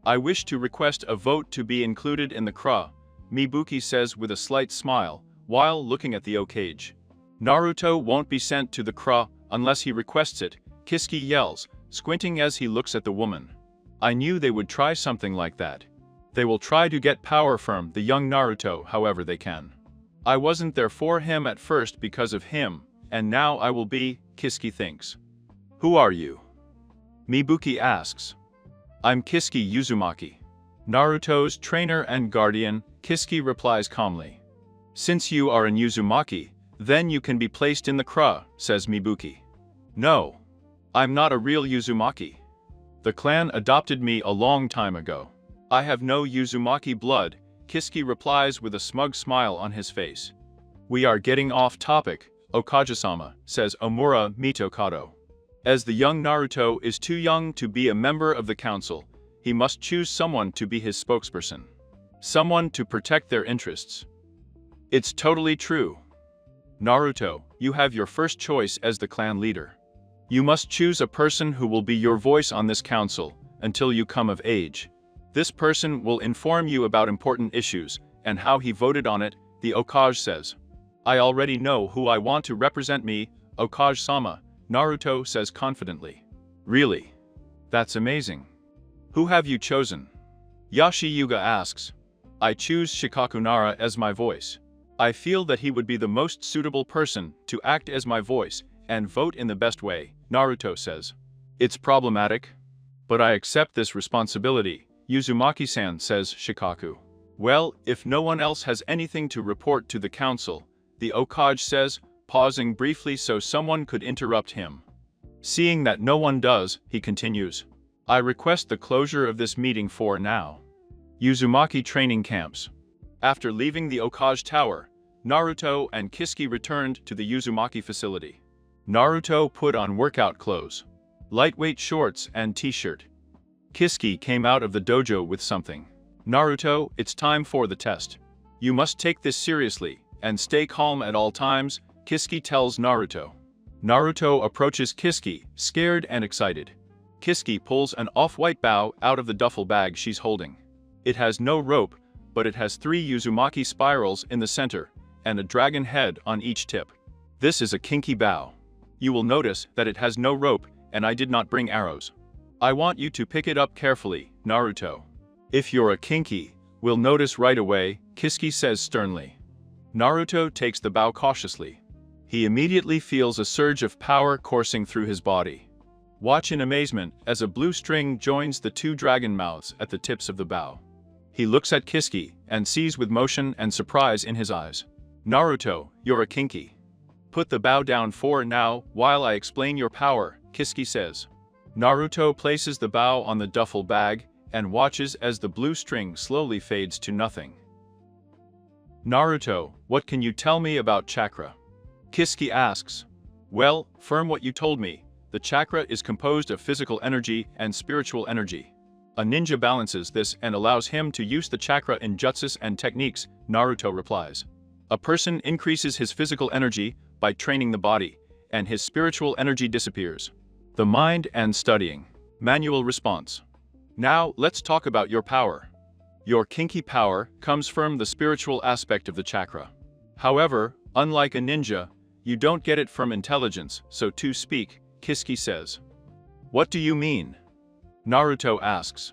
I wish to request a vote to be included in the CRA, Mibuki says with a slight smile, while looking at the Hokage. Naruto won't be sent to the CRA unless he requests it, Kisuke yells, squinting as he looks at the woman. I knew they would try something like that. They will try to get power from the young Naruto however they can. I wasn't there for him at first because of him, and now I will be, Kisuke thinks. Who are you? Mibuki asks. I'm Kisuke Uzumaki. Naruto's trainer and guardian, Kisuke replies calmly. Since you are an Uzumaki, then you can be placed in the CRA, says Mibuki. No. I'm not a real Uzumaki. The clan adopted me a long time ago. I have no Uzumaki blood, Kisuke replies with a smug smile on his face. We are getting off topic, Hokage-sama, says Omura Mitokado. As the young Naruto is too young to be a member of the council, he must choose someone to be his spokesperson. Someone to protect their interests. It's totally true. Naruto, you have your first choice as the clan leader. You must choose a person who will be your voice on this council until you come of age. This person will inform you about important issues and how he voted on it, the Hokage says. I already know who I want to represent me, Hokage-sama, Naruto says confidently. Really? That's amazing. Who have you chosen? Yashi Yuga asks. I choose Shikaku Nara as my voice. I feel that he would be the most suitable person to act as my voice and vote in the best way, Naruto says. It's problematic, but I accept this responsibility, Uzumaki-san says Shikaku. Well, if no one else has anything to report to the council, the Hokage says, pausing briefly so someone could interrupt him. Seeing that no one does, he continues. I request the closure of this meeting for now. Uzumaki training camps. After leaving the Hokage Tower, Naruto and Kisuke returned to the Uzumaki facility. Naruto put on workout clothes. Lightweight shorts and t-shirt. Kisuke came out of the dojo with something. Naruto, it's time for the test. You must take this seriously and stay calm at all times, Kisuke tells Naruto. Naruto approaches Kisuke, scared and excited. Kisuke pulls an off-white bow out of the duffel bag she's holding. It has no rope, but it has 3 Uzumaki spirals in the center, and a dragon head on each tip. This is a kinky bow. You will notice that it has no rope, and I did not bring arrows. I want you to pick it up carefully, Naruto. If you're a kinky, we'll notice right away, Kisuke says sternly. Naruto takes the bow cautiously. He immediately feels a surge of power coursing through his body. Watch in amazement as a blue string joins the 2 dragon mouths at the tips of the bow. He looks at Kisuke and sees with motion and surprise in his eyes. Naruto, you're a kinky. Put the bow down for now while I explain your power, Kisuke says. Naruto places the bow on the duffel bag and watches as the blue string slowly fades to nothing. Naruto, what can you tell me about chakra? Kisuke asks. Well, firm what you told me. The chakra is composed of physical energy and spiritual energy. A ninja balances this and allows him to use the chakra in jutsus and techniques, Naruto replies. A person increases his physical energy by training the body, and his spiritual energy disappears. The mind and studying. Manual response. Now, let's talk about your power. Your kinky power comes from the spiritual aspect of the chakra. However, unlike a ninja, you don't get it from intelligence, so to speak, Kisuke says. What do you mean? Naruto asks.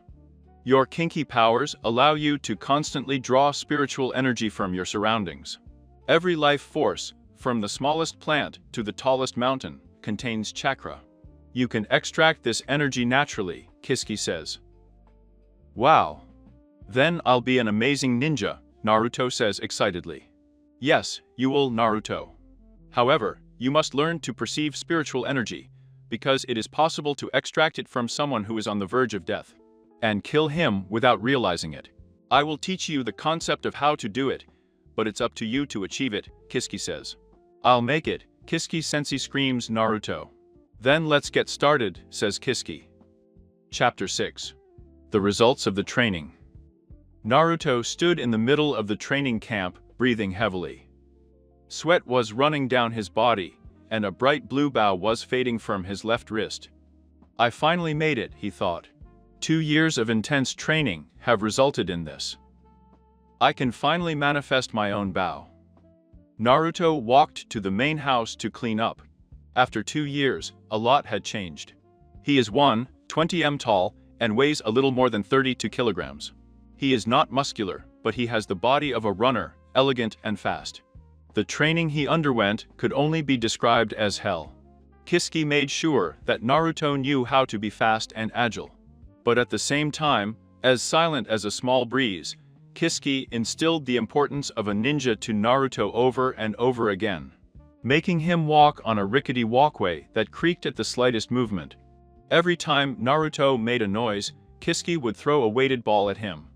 Your kinky powers allow you to constantly draw spiritual energy from your surroundings. Every life force, from the smallest plant to the tallest mountain, contains chakra. You can extract this energy naturally, Kisuke says. Wow. Then I'll be an amazing ninja, Naruto says excitedly. Yes, you will, Naruto. However, you must learn to perceive spiritual energy, because it is possible to extract it from someone who is on the verge of death, and kill him without realizing it. I will teach you the concept of how to do it, but it's up to you to achieve it, Kisuke says. I'll make it, Kisuke-sensei screams Naruto. Then let's get started, says Kisuke. Chapter 6. The results of the training. Naruto stood in the middle of the training camp, breathing heavily. Sweat was running down his body, and a bright blue bow was fading from his left wrist. I finally made it, he thought. 2 years of intense training have resulted in this. I can finally manifest my own bow. Naruto walked to the main house to clean up. After 2 years, a lot had changed. He is 120 m tall and weighs a little more than 32 kilograms. He is not muscular, but he has the body of a runner, elegant and fast. The training he underwent could only be described as hell. Kisuke made sure that Naruto knew how to be fast and agile. But at the same time, as silent as a small breeze, Kisuke instilled the importance of a ninja to Naruto over and over again, making him walk on a rickety walkway that creaked at the slightest movement. Every time Naruto made a noise, Kisuke would throw a weighted ball at him,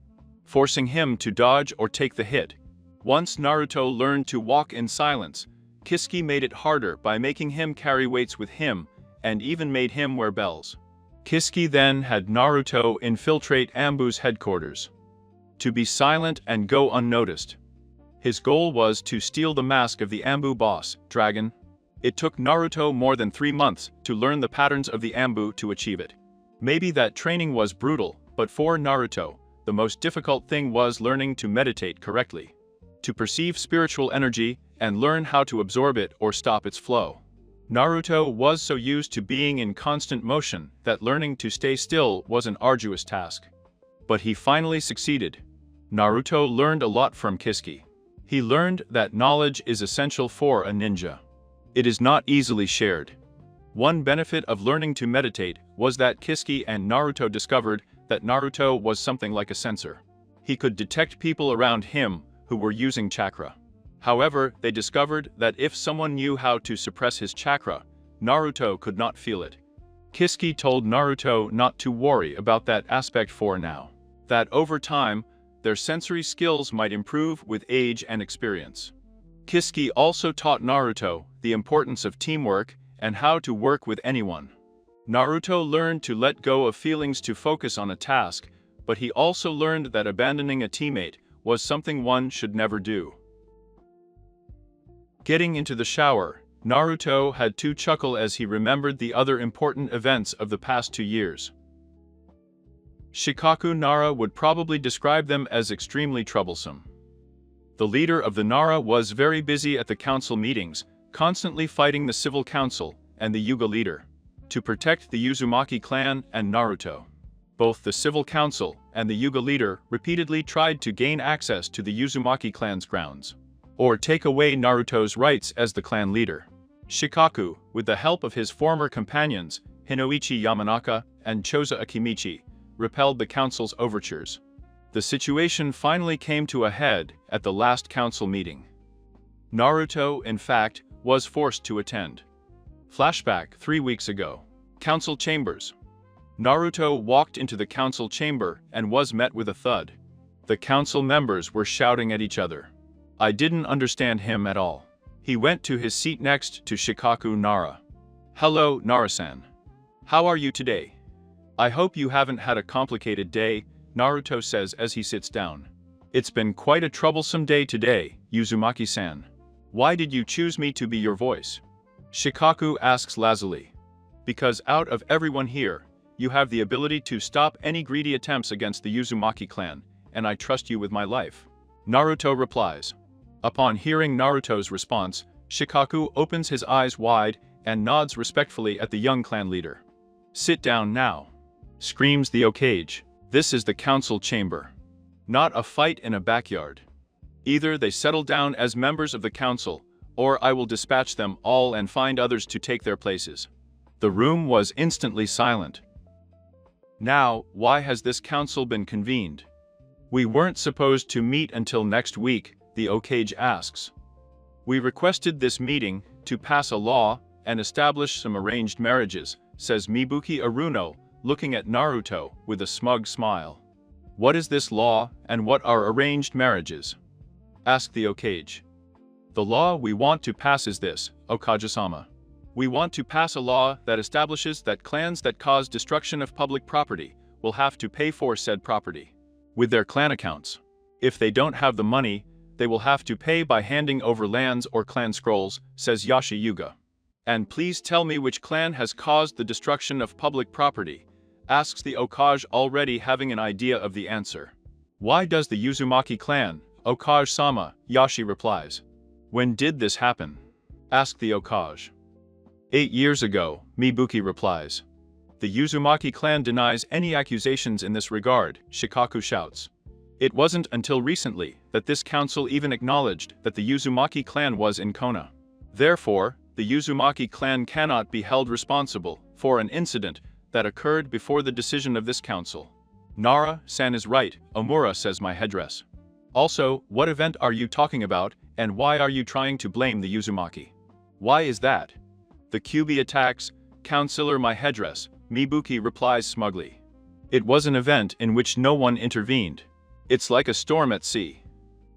forcing him to dodge or take the hit. Once Naruto learned to walk in silence, Kisuke made it harder by making him carry weights with him, and even made him wear bells. Kisuke then had Naruto infiltrate Ambu's headquarters, to be silent and go unnoticed. His goal was to steal the mask of the Ambu boss, Dragon. It took Naruto more than 3 months to learn the patterns of the Ambu to achieve it. Maybe that training was brutal, but for Naruto, the most difficult thing was learning to meditate correctly, to perceive spiritual energy and learn how to absorb it or stop its flow. Naruto was so used to being in constant motion that learning to stay still was an arduous task. But he finally succeeded. Naruto learned a lot from Kisuke. He learned that knowledge is essential for a ninja. It is not easily shared. One benefit of learning to meditate was that Kisuke and Naruto discovered that Naruto was something like a sensor. He could detect people around him who were using chakra. However, they discovered that if someone knew how to suppress his chakra, Naruto could not feel it. Kisuke told Naruto not to worry about that aspect for now, that over time, their sensory skills might improve with age and experience. Kisuke also taught Naruto the importance of teamwork and how to work with anyone. Naruto learned to let go of feelings to focus on a task, but he also learned that abandoning a teammate was something one should never do. Getting into the shower, Naruto had to chuckle as he remembered the other important events of the past 2 years. Shikaku Nara would probably describe them as extremely troublesome. The leader of the Nara was very busy at the council meetings, constantly fighting the civil council and the Yuga leader, to protect the Uzumaki clan and Naruto. Both the civil council and the Yuga leader repeatedly tried to gain access to the Uzumaki clan's grounds, or take away Naruto's rights as the clan leader. Shikaku, with the help of his former companions, Hinoichi Yamanaka and Choza Akimichi, repelled the council's overtures. The situation finally came to a head at the last council meeting. Naruto, in fact, was forced to attend. Flashback 3 weeks ago. Council chambers. Naruto walked into the council chamber and was met with a thud. The council members were shouting at each other. I didn't understand him at all. He went to his seat next to Shikaku Nara. Hello, Nara-san. How are you today? I hope you haven't had a complicated day, Naruto says as he sits down. It's been quite a troublesome day today, Uzumaki-san. Why did you choose me to be your voice? Shikaku asks lazily. Because out of everyone here, you have the ability to stop any greedy attempts against the Uzumaki clan, and I trust you with my life. Naruto replies. Upon hearing Naruto's response, Shikaku opens his eyes wide and nods respectfully at the young clan leader. Sit down now, screams the Hokage. This is the council chamber, not a fight in a backyard. Either they settle down as members of the council, or I will dispatch them all and find others to take their places. The room was instantly silent. Now, why has this council been convened? We weren't supposed to meet until next week, the Hokage asks. We requested this meeting to pass a law and establish some arranged marriages, says Mibuki Aruno, looking at Naruto with a smug smile. What is this law and what are arranged marriages? Asked the Hokage. The law we want to pass is this, Hokage-sama. We want to pass a law that establishes that clans that cause destruction of public property will have to pay for said property with their clan accounts. If they don't have the money, they will have to pay by handing over lands or clan scrolls, says Yashi Yuga. And please tell me which clan has caused the destruction of public property, asks the Hokage, already having an idea of the answer. Why does the Uzumaki clan, Hokage-sama, Yashi replies. When did this happen? Asked the Hokage. 8 years ago, Mibuki replies. The Uzumaki clan denies any accusations in this regard, Shikaku shouts. It wasn't until recently that this council even acknowledged that the Uzumaki clan was in Konoha. Therefore, the Uzumaki clan cannot be held responsible for an incident that occurred before the decision of this council. Nara-san is right, Omura says my headdress. Also, what event are you talking about, and why are you trying to blame the Uzumaki? Why is that? The Kyuubi attacks, Counselor my headdress, Mibuki replies smugly. It was an event in which no one intervened. It's like a storm at sea.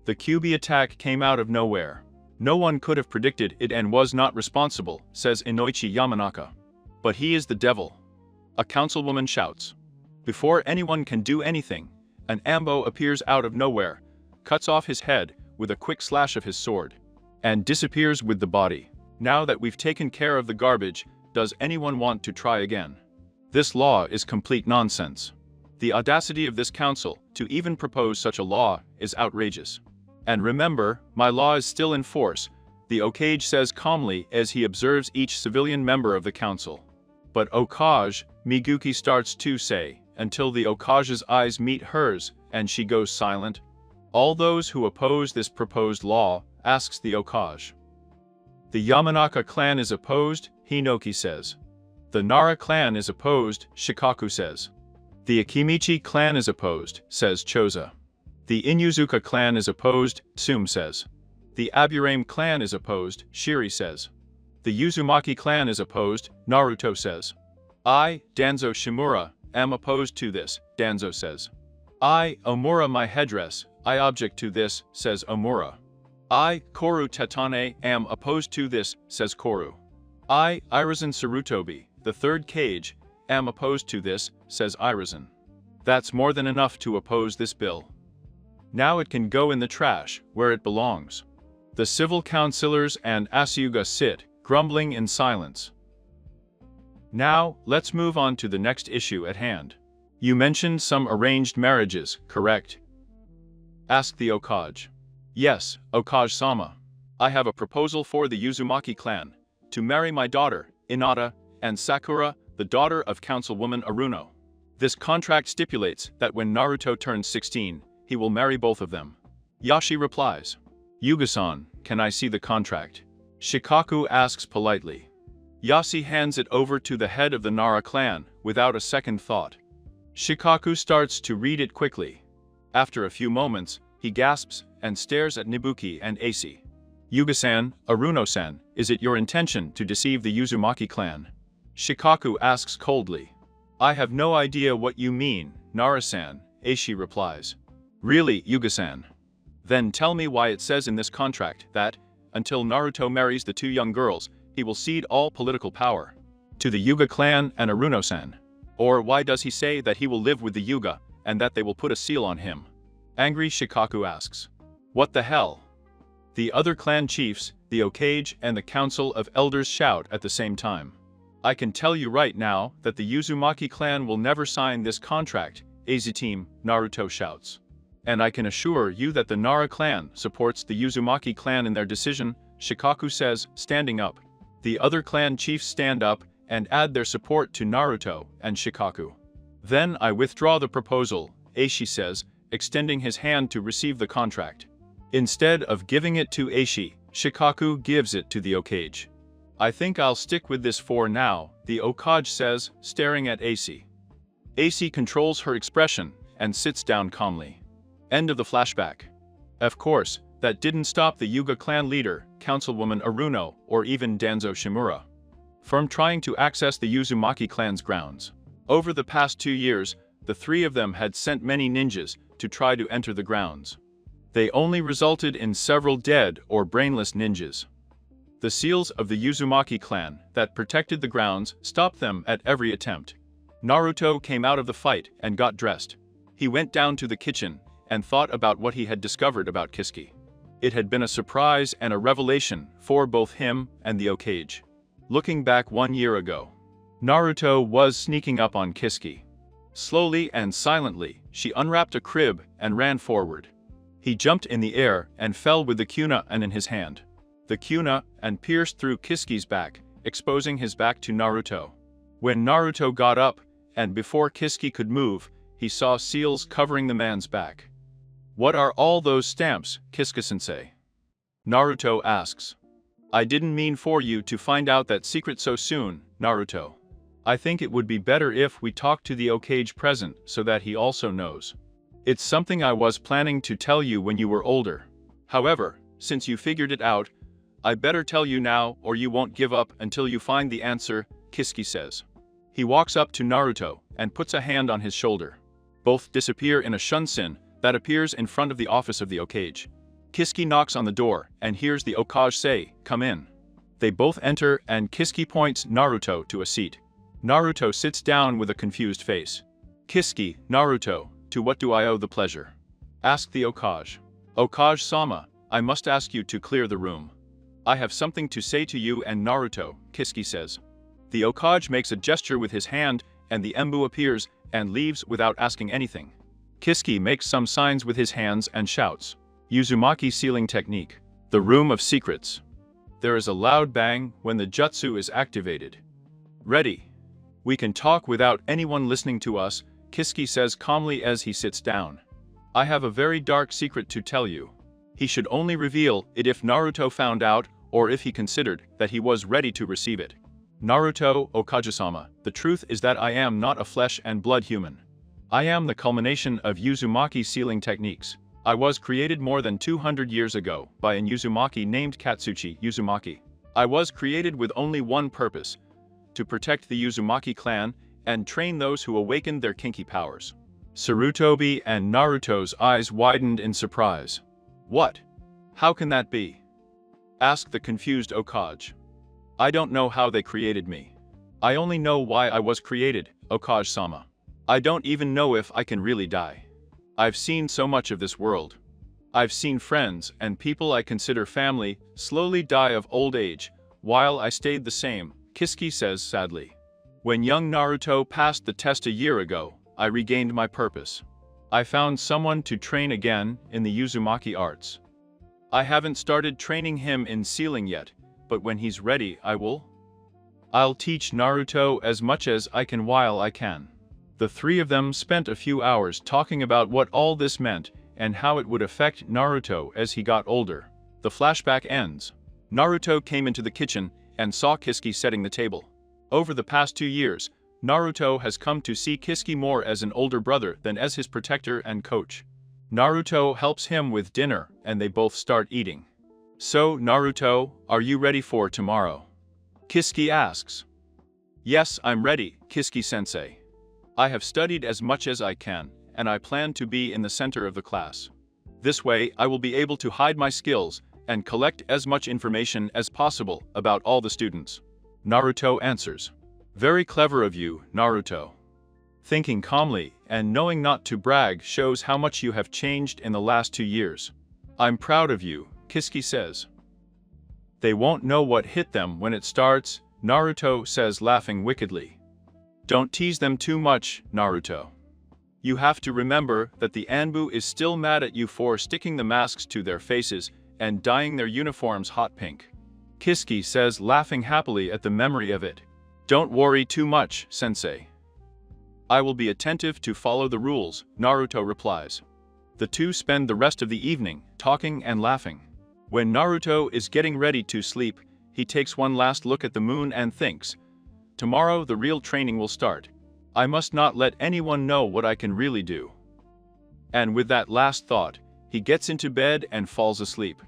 The Kyuubi attack came out of nowhere. No one could have predicted it and was not responsible, says Inoichi Yamanaka. But he is the devil. A councilwoman shouts. Before anyone can do anything, an Ambo appears out of nowhere, cuts off his head with a quick slash of his sword, and disappears with the body. Now that we've taken care of the garbage, does anyone want to try again? This law is complete nonsense. The audacity of this council to even propose such a law is outrageous. And remember, my law is still in force, the Hokage says calmly as he observes each civilian member of the council. But Hokage, Mibuki starts to say, until the Hokage's eyes meet hers and she goes silent. All those who oppose this proposed law, asks the Hokage. The Yamanaka clan is opposed, Hinoki says. The Nara clan is opposed, Shikaku says. The Akimichi clan is opposed, says Choza. The Inuzuka clan is opposed, Tsume says. The Aburame clan is opposed, Shiri says. The Uzumaki clan is opposed, Naruto says. I, Danzo Shimura, am opposed to this, Danzo says. I, Omura my headdress, I object to this, says Omura. I, Koru Tetane, am opposed to this, says Koru. I, Irizen Sarutobi, the third cage, am opposed to this, says Irizen. That's more than enough to oppose this bill. Now it can go in the trash, where it belongs. The civil councillors and Asuga sit, grumbling in silence. Now, let's move on to the next issue at hand. You mentioned some arranged marriages, correct? Asked the Hokage. Yes, Hokage-sama. I have a proposal for the Uzumaki clan, to marry my daughter, Hinata, and Sakura, the daughter of Councilwoman Aruno. This contract stipulates that when Naruto turns 16, he will marry both of them. Yashi replies. Yuga-san, can I see the contract? Shikaku asks politely. Yashi hands it over to the head of the Nara clan, without a second thought. Shikaku starts to read it quickly. After a few moments, he gasps and stares at Mibuki and Ace. Yuga-san, Aruno-san, is it your intention to deceive the Uzumaki clan? Shikaku asks coldly. I have no idea what you mean, Nara-san, Aishi replies. Really, Yuga-san? Then tell me why it says in this contract that, until Naruto marries the two young girls, he will cede all political power to the Yuga clan and Aruno-san. Or why does he say that he will live with the Yuga, and that they will put a seal on him? Angry Shikaku asks. What the hell? The other clan chiefs, the Hokage and the Council of Elders shout at the same time. I can tell you right now that the Uzumaki clan will never sign this contract, AZ Team, Naruto shouts. And I can assure you that the Nara clan supports the Uzumaki clan in their decision, Shikaku says, standing up. The other clan chiefs stand up and add their support to Naruto and Shikaku. Then I withdraw the proposal, Aishi says, extending his hand to receive the contract. Instead of giving it to Aishi, Shikaku gives it to the Hokage. I think I'll stick with this for now, the Hokage says, staring at Aishi. Aishi controls her expression and sits down calmly. End of the flashback. Of course, that didn't stop the Yuga clan leader, Councilwoman Aruno, or even Danzo Shimura from trying to access the Uzumaki clan's grounds. Over the past 2 years, the three of them had sent many ninjas to try to enter the grounds. They only resulted in several dead or brainless ninjas. The seals of the Uzumaki clan that protected the grounds stopped them at every attempt. Naruto came out of the fight and got dressed. He went down to the kitchen and thought about what he had discovered about Kiski. It had been a surprise and a revelation for both him and the Hokage. Looking back 1 year ago, Naruto was sneaking up on Kiski. Slowly and silently, she unwrapped a crib and ran forward. He jumped in the air and fell with the kunai in his hand. The kunai pierced through Kiski's back, exposing his back to Naruto. When Naruto got up, and before Kiski could move, he saw seals covering the man's back. What are all those stamps, Kiska-sensei? Naruto asks. I didn't mean for you to find out that secret so soon, Naruto. I think it would be better if we talk to the Hokage present so that he also knows. It's something I was planning to tell you when you were older. However, since you figured it out, I better tell you now or you won't give up until you find the answer, Kiski says. He walks up to Naruto and puts a hand on his shoulder. Both disappear in a shunsin that appears in front of the office of the Hokage. Kiski knocks on the door and hears the Hokage say, "Come in." They both enter and Kiski points Naruto to a seat. Naruto sits down with a confused face. Kiski, Naruto, to what do I owe the pleasure? Asked the Hokage. Hokage-sama, I must ask you to clear the room. I have something to say to you and Naruto, Kiski says. The Hokage makes a gesture with his hand and the Embu appears and leaves without asking anything. Kiski makes some signs with his hands and shouts. Uzumaki sealing technique. The room of secrets. There is a loud bang when the jutsu is activated. Ready. We can talk without anyone listening to us, Kiski says calmly as he sits down. I have a very dark secret to tell you. He should only reveal it if Naruto found out or if he considered that he was ready to receive it. Naruto, Hokage-sama, the truth is that I am not a flesh and blood human. I am the culmination of Uzumaki sealing techniques. I was created more than 200 years ago by an Uzumaki named Katsuchi Uzumaki. I was created with only one purpose, to protect the Uzumaki clan and train those who awakened their kinky powers. Sarutobi and Naruto's eyes widened in surprise. What? How can that be? Asked the confused Hokage. I don't know how they created me. I only know why I was created, Hokage-sama. I don't even know if I can really die. I've seen so much of this world. I've seen friends and people I consider family slowly die of old age, while I stayed the same, Kiski says sadly. When young Naruto passed the test a year ago, I regained my purpose. I found someone to train again in the Uzumaki arts. I haven't started training him in sealing yet, but when he's ready I will. I'll teach Naruto as much as I can while I can. The three of them spent a few hours talking about what all this meant and how it would affect Naruto as he got older. The flashback ends. Naruto came into the kitchen and saw Kiski setting the table. Over the past 2 years, Naruto has come to see Kiski more as an older brother than as his protector and coach. Naruto helps him with dinner and they both start eating. So, Naruto, are you ready for tomorrow? Kiski asks. Yes, I'm ready, Kiski-sensei. I have studied as much as I can, and I plan to be in the center of the class. This way, I will be able to hide my skills and collect as much information as possible about all the students. Naruto answers. Very clever of you, Naruto. Thinking calmly and knowing not to brag shows how much you have changed in the last 2 years. I'm proud of you, Kiski says. They won't know what hit them when it starts, Naruto says, laughing wickedly. Don't tease them too much, Naruto. You have to remember that the Anbu is still mad at you for sticking the masks to their faces and dyeing their uniforms hot pink. Kiski says, laughing happily at the memory of it. Don't worry too much, sensei. I will be attentive to follow the rules, Naruto replies. The two spend the rest of the evening talking and laughing. When Naruto is getting ready to sleep, he takes one last look at the moon and thinks, tomorrow the real training will start. I must not let anyone know what I can really do. And with that last thought, he gets into bed and falls asleep.